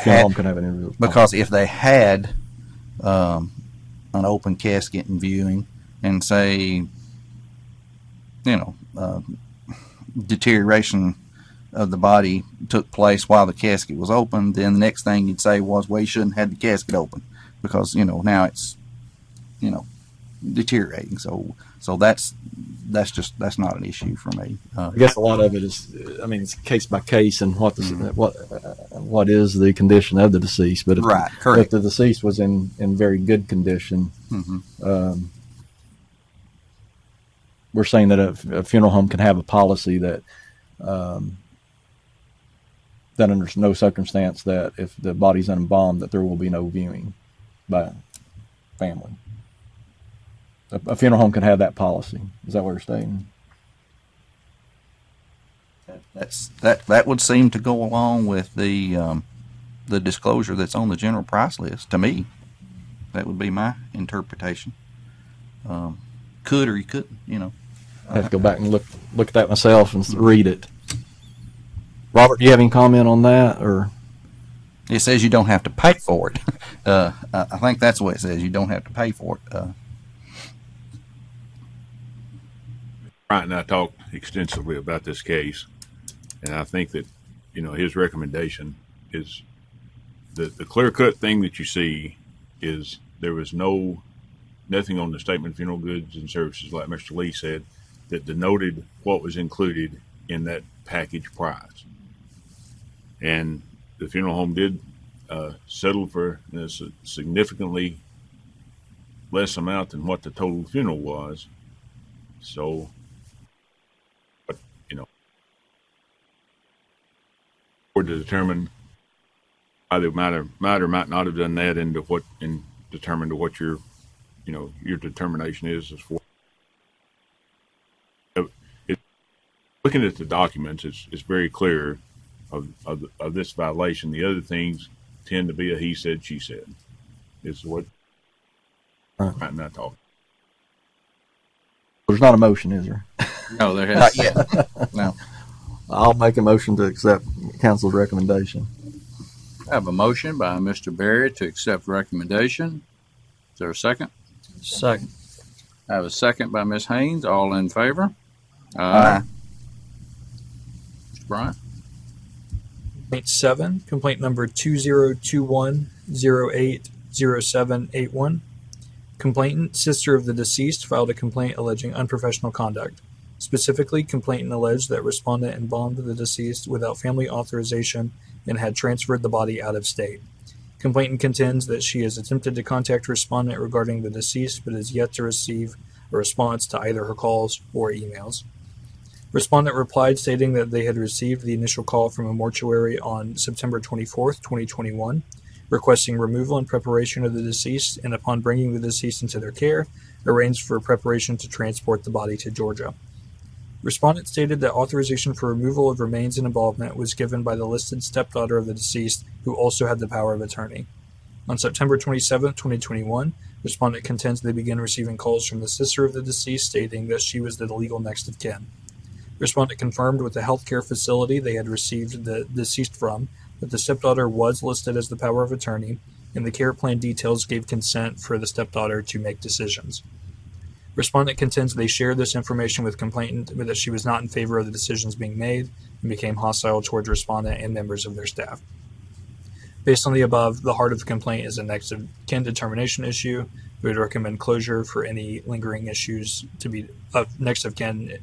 had an open casket and viewing, and say deterioration of the body took place while the casket was open, then the next thing you'd say was, well, you shouldn't have had the casket open because, now it's, deteriorating. So that's not an issue for me. I guess a lot of it is, it's case by case and what is the condition of the deceased. But Right, correct. if the deceased was in very good condition, we're saying that a funeral home can have a policy that that under no circumstance that if the body's unembalmed that there will be no viewing by family. A funeral home can have that policy. Is that what you're stating? That would seem to go along with the disclosure that's on the general price list. To me, that would be my interpretation. Could or you couldn't, I have to go back and look at that myself and read it. Robert, do you have any comment on that, or? It says you don't have to pay for it. I think that's what it says. You don't have to pay for it. Brian and I talked extensively about this case, and I think that, his recommendation is the clear-cut thing that you see is there was nothing on the statement of funeral goods and services, like Mr. Lee said, that denoted what was included in that package price. And the funeral home did settle for a significantly less amount than what the total funeral was. So, but or to determine either might or might not have done that and determine to what your determination is as for. Looking at the documents, it's very clear of this violation. The other things tend to be a he said, she said. Is what I'm not talking. There's not a motion, is there? No, there Not has. yet. No. I'll make a motion to accept council's recommendation. I have a motion by Mr. Berry to accept recommendation. Is there a second? Second. I have a second by Ms. Haynes. All in favor? Aye. Mr. Bryant? Complaint 7, complaint number 2021080781. Complainant, sister of the deceased, filed a complaint alleging unprofessional conduct. Specifically, complainant alleged that respondent embalmed the deceased without family authorization and had transferred the body out of state. Complainant contends that she has attempted to contact respondent regarding the deceased but has yet to receive a response to either her calls or emails. Respondent replied stating that they had received the initial call from a mortuary on September 24th, 2021, requesting removal and preparation of the deceased, and upon bringing the deceased into their care, arranged for preparation to transport the body to Georgia. Respondent stated that authorization for removal of remains and involvement was given by the listed stepdaughter of the deceased, who also had the power of attorney. On September 27, 2021, respondent contends they began receiving calls from the sister of the deceased stating that she was the legal next of kin. Respondent confirmed with the healthcare facility they had received the deceased from that the stepdaughter was listed as the power of attorney, and the care plan details gave consent for the stepdaughter to make decisions. Respondent contends they shared this information with complainant, but that she was not in favor of the decisions being made and became hostile towards respondent and members of their staff. Based on the above, the heart of the complaint is a next of kin determination issue. We would recommend closure for any lingering issues to be next of kin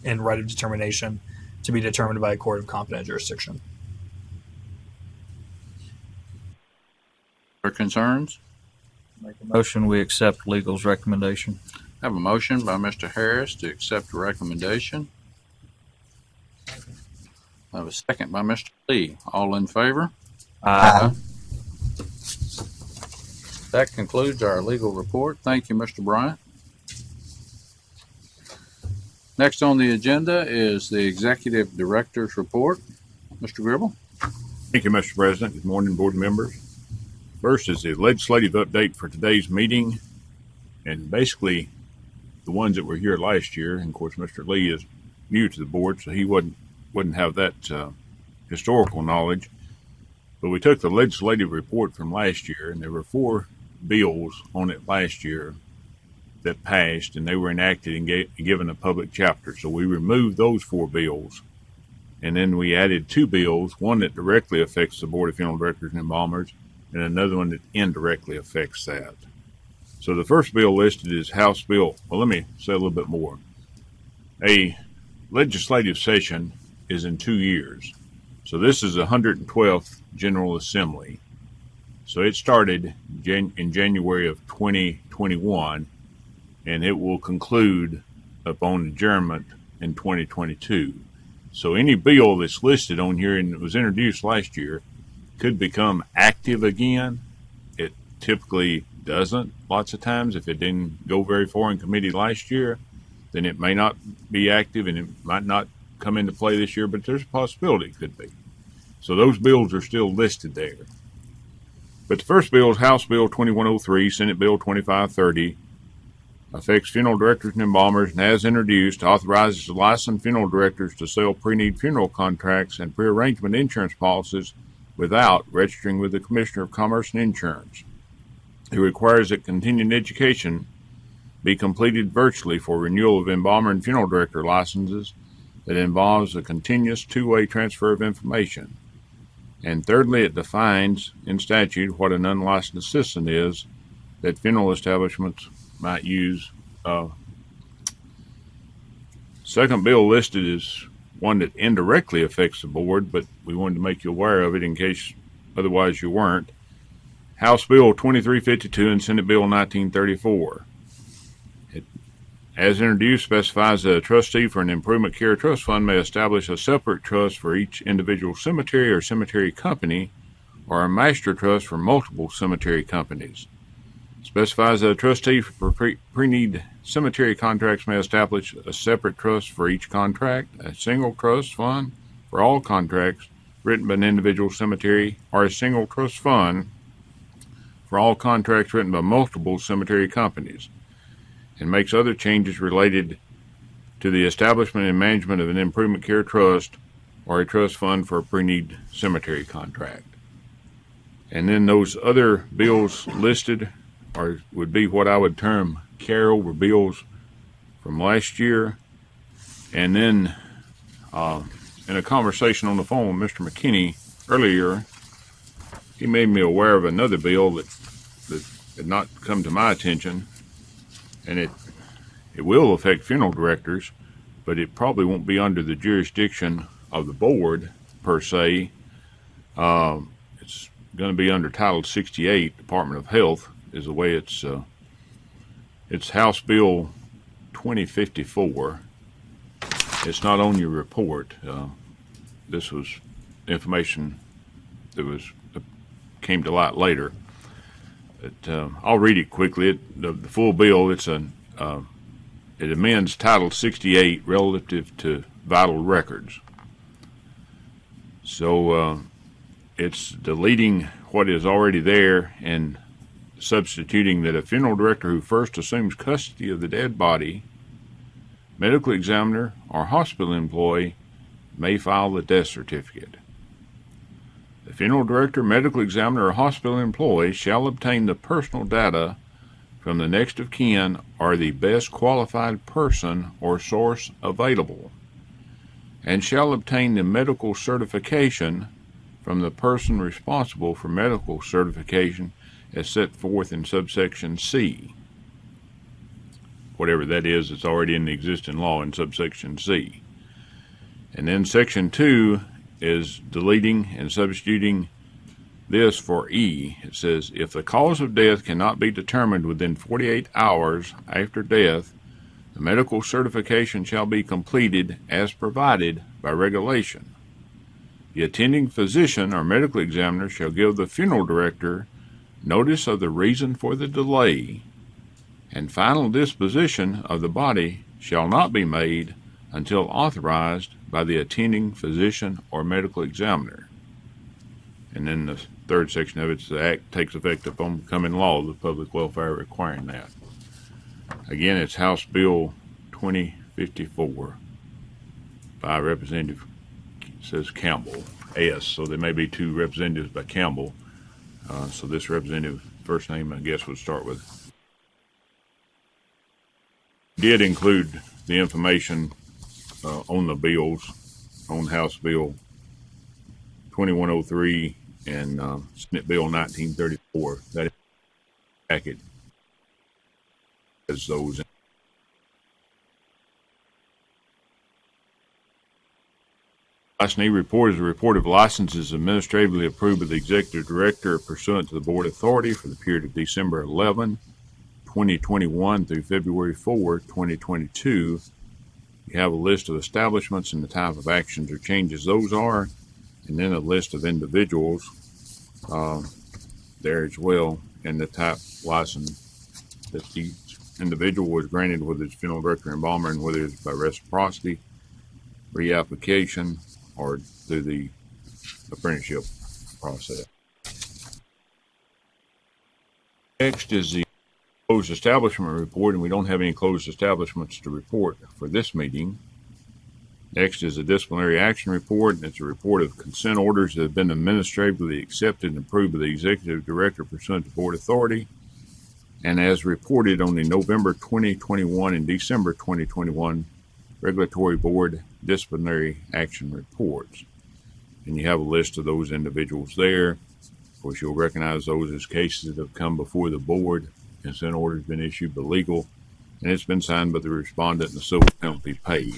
and right of determination to be determined by a court of competent jurisdiction. Or concerns? Make a motion we accept legal's recommendation. I have a motion by Mr. Harris to accept the recommendation. I have a second by Mr. Lee. All in favor? Aye. That concludes our legal report. Thank you, Mr. Bryant. Next on the agenda is the Executive Director's report. Mr. Gribble? Thank you, Mr. President. Good morning, board members. First is the legislative update for today's meeting. And basically, the ones that were here last year, and of course, Mr. Lee is new to the board, so he wouldn't have that historical knowledge. But we took the legislative report from last year, and there were 4 bills on it last year that passed, and they were enacted and given a public chapter. So we removed those 4 bills, and then we added 2 bills, one that directly affects the Board of Funeral Directors and Embalmers, and another one that indirectly affects that. So the first bill listed is House Bill. Well, let me say a little bit more. A legislative session is in 2 years. So this is the 112th General Assembly. So it started in January of 2021, and it will conclude upon adjournment in 2022. So any bill that's listed on here and was introduced last year could become active again. It typically doesn't lots of times. If it didn't go very far in committee last year, then it may not be active and it might not come into play this year, but there's a possibility it could be. So those bills are still listed there. But the first bill is House Bill 2103, Senate Bill 2530, affects funeral directors and embalmers, and as introduced, authorizes the licensed funeral directors to sell pre-need funeral contracts and pre-arrangement insurance policies without registering with the Commissioner of Commerce and Insurance. It requires that continuing education be completed virtually for renewal of embalmer and funeral director licenses that involves a continuous two-way transfer of information. And thirdly, it defines in statute what an unlicensed assistant is that funeral establishments might use. Second bill listed is one that indirectly affects the board, but we wanted to make you aware of it in case otherwise you weren't. House Bill 2352 and Senate Bill 1934. It, as introduced, specifies that a trustee for an improvement care trust fund may establish a separate trust for each individual cemetery or cemetery company, or a master trust for multiple cemetery companies. Specifies that a trustee for pre-need cemetery contracts may establish a separate trust for each contract, a single trust fund for all contracts written by an individual cemetery, or a single trust fund for all contracts written by multiple cemetery companies, and makes other changes related to the establishment and management of an improvement care trust or a trust fund for a pre-need cemetery contract. And then those other bills listed would be what I would term carryover bills from last year. And then in a conversation on the phone with Mr. McKinney earlier, he made me aware of another bill that had not come to my attention, and it will affect funeral directors, but it probably won't be under the jurisdiction of the board per se. It's going to be under Title 68, Department of Health, is the way it's House Bill 2054. It's not on your report. This was information that came to light later. But I'll read it quickly. The full bill, it amends Title 68 relative to vital records. So it's deleting what is already there and substituting that a funeral director who first assumes custody of the dead body, medical examiner, or hospital employee may file the death certificate. The funeral director, medical examiner, or hospital employee shall obtain the personal data from the next of kin or the best qualified person or source available, and shall obtain the medical certification from the person responsible for medical certification as set forth in subsection C. Whatever that is, it's already in the existing law in subsection C. And then section 2 is deleting and substituting this for E. It says, if the cause of death cannot be determined within 48 hours after death, the medical certification shall be completed as provided by regulation. The attending physician or medical examiner shall give the funeral director notice of the reason for the delay, and final disposition of the body shall not be made until authorized by the attending physician or medical examiner. And then the third section of it is the Act takes effect upon becoming law, the public welfare requiring that. Again, it's House Bill 2054 by Representative, says Campbell, S. So there may be two representatives by Campbell. So this representative, first name, I guess, would start with Did include the information on the bills, on House Bill 2103 and Senate Bill 1934. That packet has those. Licensee report is a report of licenses administratively approved by the Executive Director pursuant to the Board authority for the period of December 11, 2021 through February 4, 2022. You have a list of establishments and the type of actions or changes those are, and then a list of individuals there as well, and the type license that each individual was granted, whether it's funeral director, embalmer, and whether it's by reciprocity, reapplication, or through the apprenticeship process. Next is the closed establishment report, and we don't have any closed establishments to report for this meeting. Next is a disciplinary action report, and it's a report of consent orders that have been administratively accepted and approved by the Executive Director pursuant to Board authority, and as reported on the November 2021 and December 2021 Regulatory Board disciplinary action reports. And you have a list of those individuals there. Of course, you'll recognize those as cases that have come before the board. Consent order has been issued by legal, and it's been signed by the respondent and the civil penalty paid.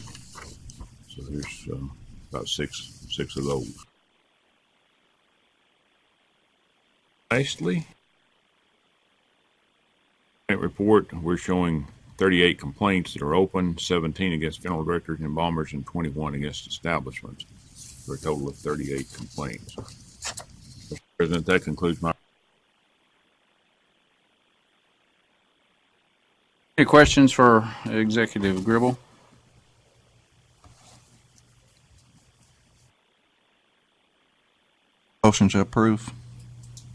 So there's about six of those. Lastly, report, we're showing 38 complaints that are open, 17 against funeral directors and embalmers, and 21 against establishments, for a total of 38 complaints. Mr. President, that concludes my. Any questions for Executive Gribble? Motion to approve.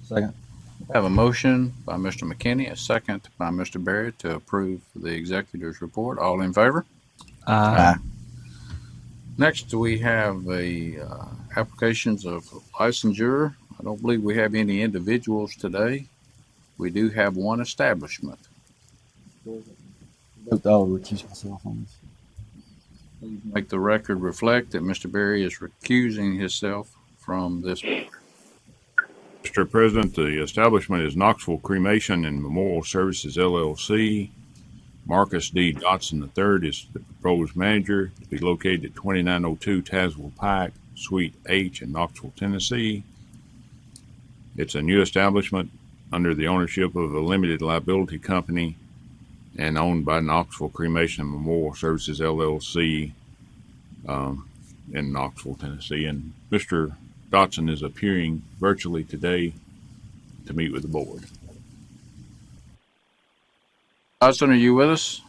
Second. I have a motion by Mr. McKinney, a second by Mr. Barrett to approve the executive's report. All in favor? Aye. Next, we have applications of licensure. I don't believe we have any individuals today. We do have one establishment. I'll recuse myself on this. Please make the record reflect that Mr. Berry is recusing himself from this. Mr. President, the establishment is Knoxville Cremation and Memorial Services, LLC. Marcus D. Dotson III is the proposed manager, to be located at 2902 Tazewell Pike, Suite H in Knoxville, Tennessee. It's a new establishment under the ownership of a limited liability company and owned by Knoxville Cremation and Memorial Services, LLC in Knoxville, Tennessee. And Mr. Dotson is appearing virtually today to meet with the board. Dotson, are you with us?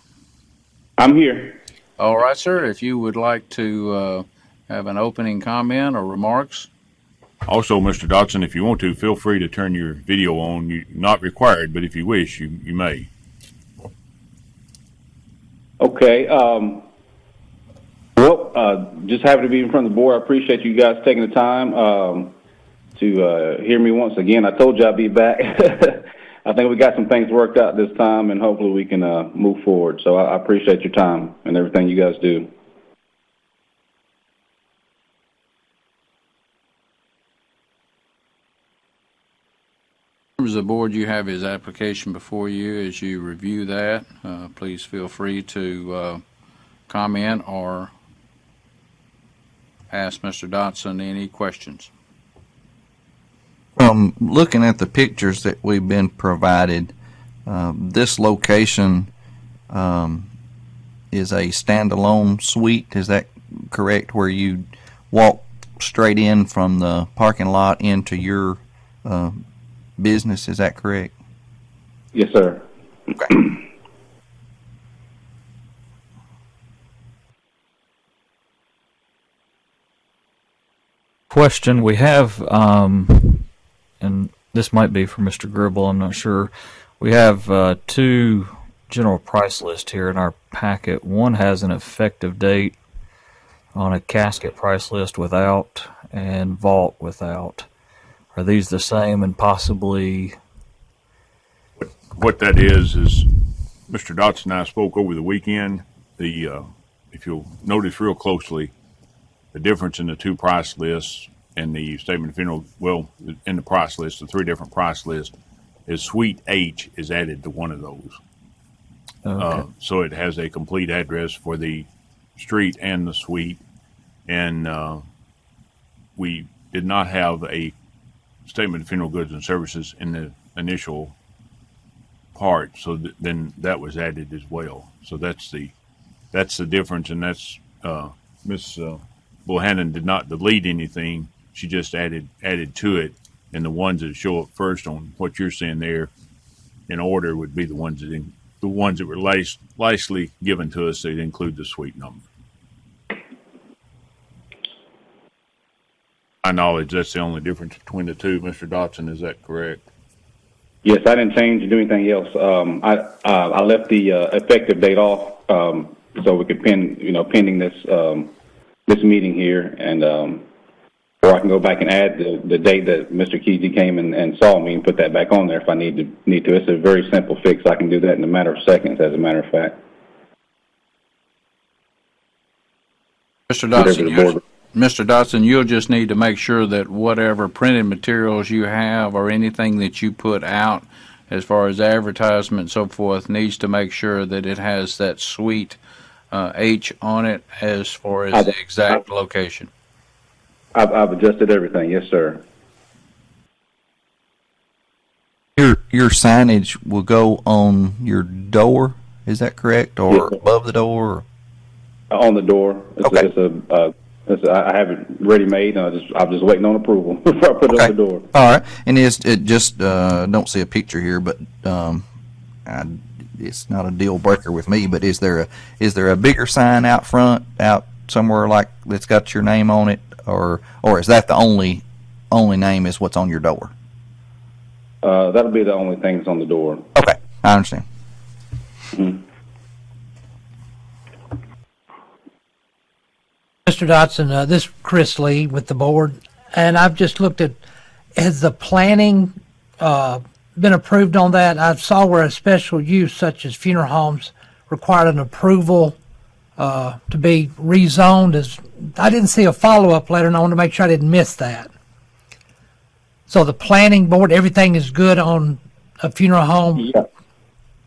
I'm here. All right, sir. If you would like to have an opening comment or remarks. Also, Mr. Dotson, if you want to, feel free to turn your video on. You're not required, but if you wish, you may. Okay. Just happy to be in front of the board. I appreciate you guys taking the time to hear me once again. I told you I'd be back. I think we got some things worked out this time, and hopefully we can move forward. So I appreciate your time and everything you guys do. Members of the board, you have his application before you. As you review that, please feel free to comment or ask Mr. Dotson any questions. Looking at the pictures that we've been provided, this location is a standalone suite. Is that correct? Where you walk straight in from the parking lot into your business, is that correct? Yes, sir. Okay. Question we have, and this might be for Mr. Gribble, I'm not sure. We have two general price lists here in our packet. One has an effective date on a casket price list without and vault without. Are these the same and possibly? What that is Mr. Dotson and I spoke over the weekend. If you'll notice real closely, the difference in the two price lists and the statement of funeral, well, in the price list, the three different price lists, is Suite H is added to one of those. Okay. So it has a complete address for the street and the suite. And we did not have a statement of funeral goods and services in the initial part, so then that was added as well. So that's the difference, and that's Miss Bohannon did not delete anything. She just added to it, and the ones that show up first on what you're saying there in order would be the ones that were lastly given to us. They'd include the suite number. My knowledge, that's the only difference between the two. Mr. Dotson, is that correct? Yes, I didn't change or do anything else. I left the effective date off so we could pending this meeting here, and or I can go back and add the date that Mr. Kesey came and saw me and put that back on there if I need to. It's a very simple fix. I can do that in a matter of seconds, as a matter of fact. Mr. Dotson, you'll just need to make sure that whatever printed materials you have or anything that you put out as far as advertisement and so forth needs to make sure that it has that suite H on it as far as the exact location. I've adjusted everything. Yes, sir. Your signage will go on your door, is that correct? Or Yes, above the door? On the door. I have it ready made. I'm just waiting on approval before I put it on the door. All right. And it just don't see a picture here, but it's not a deal breaker with me. But is there a bigger sign out front, out somewhere like that's got your name on it, or is that the only name is what's on your door? That'll be the only thing that's on the door. Okay, I understand. Mm-hmm. Mr. Dotson, this is Chris Lee with the board, and I've just looked at, has the planning been approved on that? I saw where a special use such as funeral homes required an approval to be rezoned. I didn't see a follow-up letter, and I want to make sure I didn't miss that. So the planning board, everything is good on a funeral home? Yeah.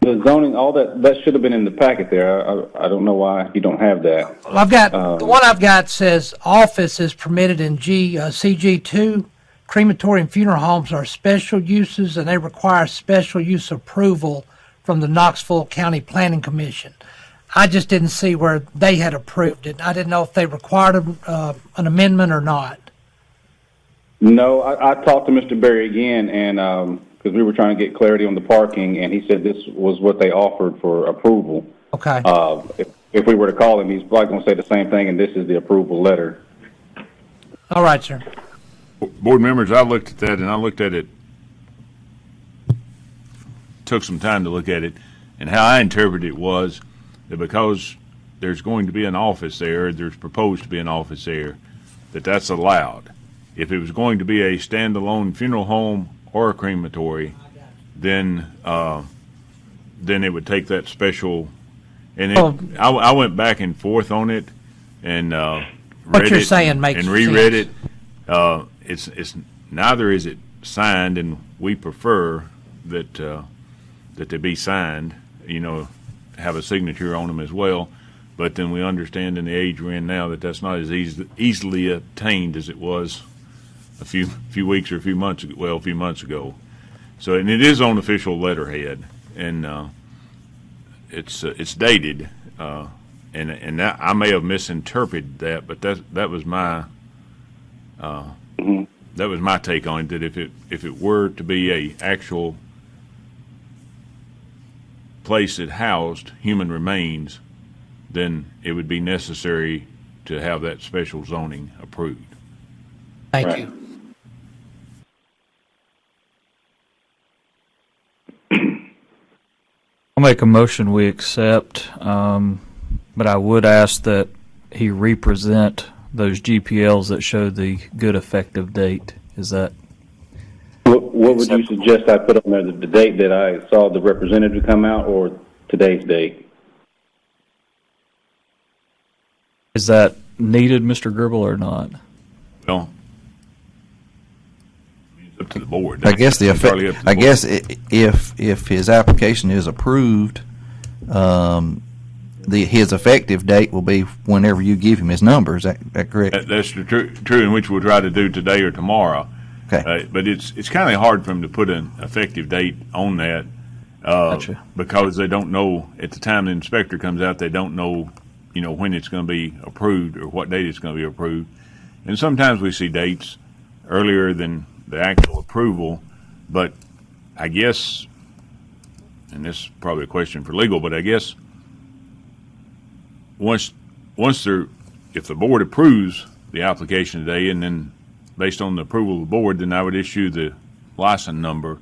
The zoning, all that should have been in the packet there. I don't know why you don't have that. Well, I've got the one I've got says office is permitted in CG2. Crematory and funeral homes are special uses, and they require special use approval from the Knoxville County Planning Commission. I just didn't see where they had approved it. I didn't know if they required an amendment or not. No, I talked to Mr. Berry again, and because we were trying to get clarity on the parking, and he said this was what they offered for approval. Okay. If we were to call him, he's probably going to say the same thing, and this is the approval letter. All right, sir. Board members, I looked at that, and I looked at it, took some time to look at it, and how I interpreted it was that because there's going to be an office there, there's proposed to be an office there, that's allowed. If it was going to be a standalone funeral home or a crematory, then it would take that special. And I went back and forth on it, and what you're saying makes and reread it. It's neither is it signed, and we prefer that they be signed. Have a signature on them as well. But then we understand in the age we're in now that's not as easily obtained as it was a few weeks or a few months ago. So, and it is on official letterhead, and it's dated, and that, I may have misinterpreted that, but that was my take on it. That if it were to be a actual place that housed human remains, then it would be necessary to have that special zoning approved. Thank you. I'll make a motion we accept, but I would ask that he represent those GPLs that show the good effective date. Is that? What would you suggest I put on there? The date that I saw the representative come out, or today's date. Is that needed, Mr. Gribble, or not? Well, it's up to the board. I guess the It's entirely effect. up to the I board. guess if his application is approved, his effective date will be whenever you give him his number. Is that correct? That's the true, in which we'll try to do today or tomorrow. Okay. But it's kind of hard for them to put an effective date on that Gotcha. because they don't know at the time the inspector comes out. They don't know, when it's going to be approved or what date it's going to be approved. And sometimes we see dates earlier than the actual approval. But I guess, and this is probably a question for legal, but I guess once if the board approves the application today, and then based on the approval of the board, then I would issue the license number.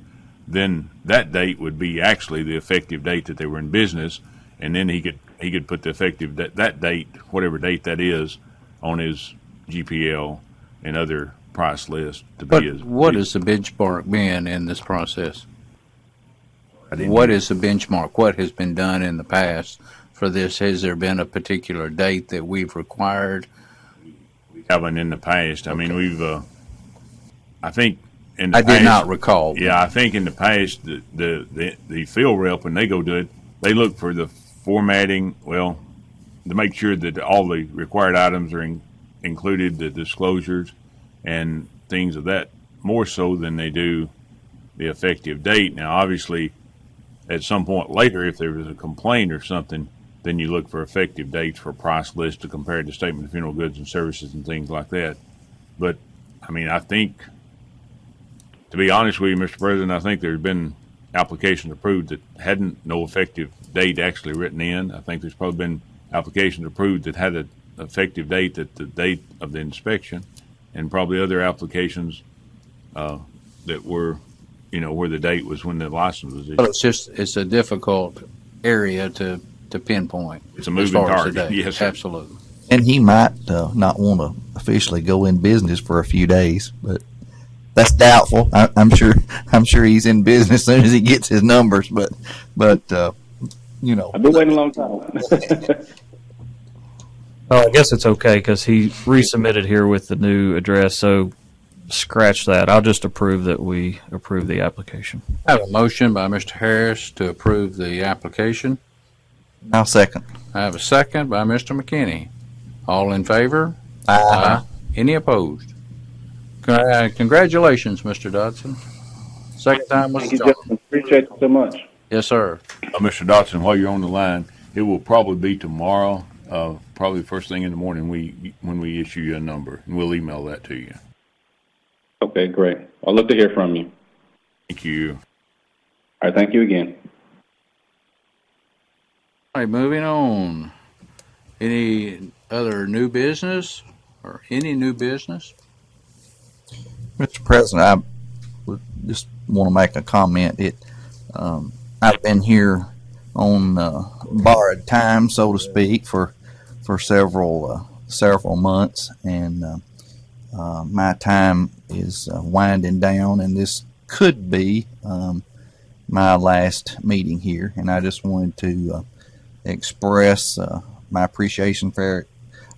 Then that date would be actually the effective date that they were in business, and then he could put the effective that date, whatever date that is, on his GPL and other price list to be his. What has the benchmark been in this process? didn't What hear. is the benchmark? What has been done in the past for this? Has there been a particular date that we've required? We haven't in the past. I mean, we've. I think in the I past, did not recall. Yeah, I think in the past the field rep, when they go do it, they look for the formatting. Well, to make sure that all the required items are included, the disclosures and things of that, more so than they do the effective date. Now, obviously, at some point later, if there was a complaint or something, then you look for effective dates for price list to compare to statement of funeral goods and services and things like that. But I mean, I think, to be honest with you, Mr. President, I think there's been applications approved that hadn't no effective date actually written in. I think there's probably been applications approved that had an effective date at the date of the inspection, and probably other applications that were, where the date was when the license was Well, issued. it's a difficult area to pinpoint. It's a moving as far as the target. date. Yes, sir. Absolutely. And he might not want to officially go in business for a few days, but that's doubtful. I'm sure he's in business as soon as he gets his numbers. But I've been waiting a long time. Well, I guess it's okay because he resubmitted here with the new address, so scratch that. I'll just approve that we approve the application. I have a motion by Mr. Harris to approve the application. I'll second. I have a second by Mr. McKinney. All in favor? Aye. Any opposed? Congratulations, Mr. Dodson. Second time was Thank you, the charm. gentlemen. Appreciate you so much. Yes, sir. Mr. Dotson, while you're on the line, it will probably be tomorrow, probably first thing in the morning when we issue you a number, and we'll email that to you. Okay, great. I'll look to hear from you. Thank you. All right, thank you again. All right, moving on. Any other new business or any new business? Mr. President, I would just want to make a comment. I've been here on borrowed time, so to speak, for several months, and my time is winding down, and this could be my last meeting here. And I just wanted to express my appreciation for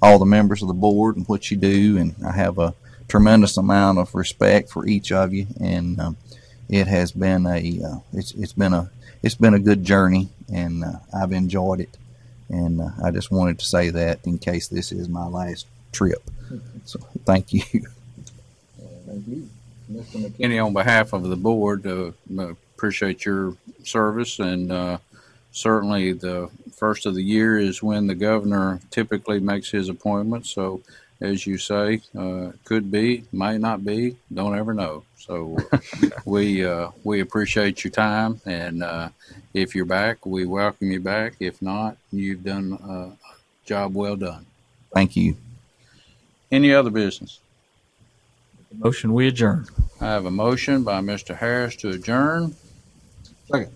all the members of the board and what you do, and I have a tremendous amount of respect for each of you, and it has been it's been a good journey, and I've enjoyed it, and I just wanted to say that in case this is my last trip. So thank you. Thank you. Mr. McKinney, on behalf of the board, appreciate your service, and certainly the first of the year is when the governor typically makes his appointment. So, as you say, could be, might not be, don't ever know. So we appreciate your time, and if you're back, we welcome you back. If not, you've done a job well done. Thank you. Any other business? Motion, we adjourn. I have a motion by Mr. Harris to adjourn. Second.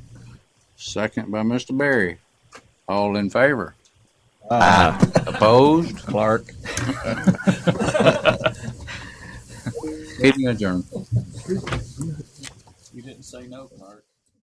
Second by Mr. Berry. All in favor? Aye. Opposed? Clark. Meeting adjourned. You didn't say no, Clark.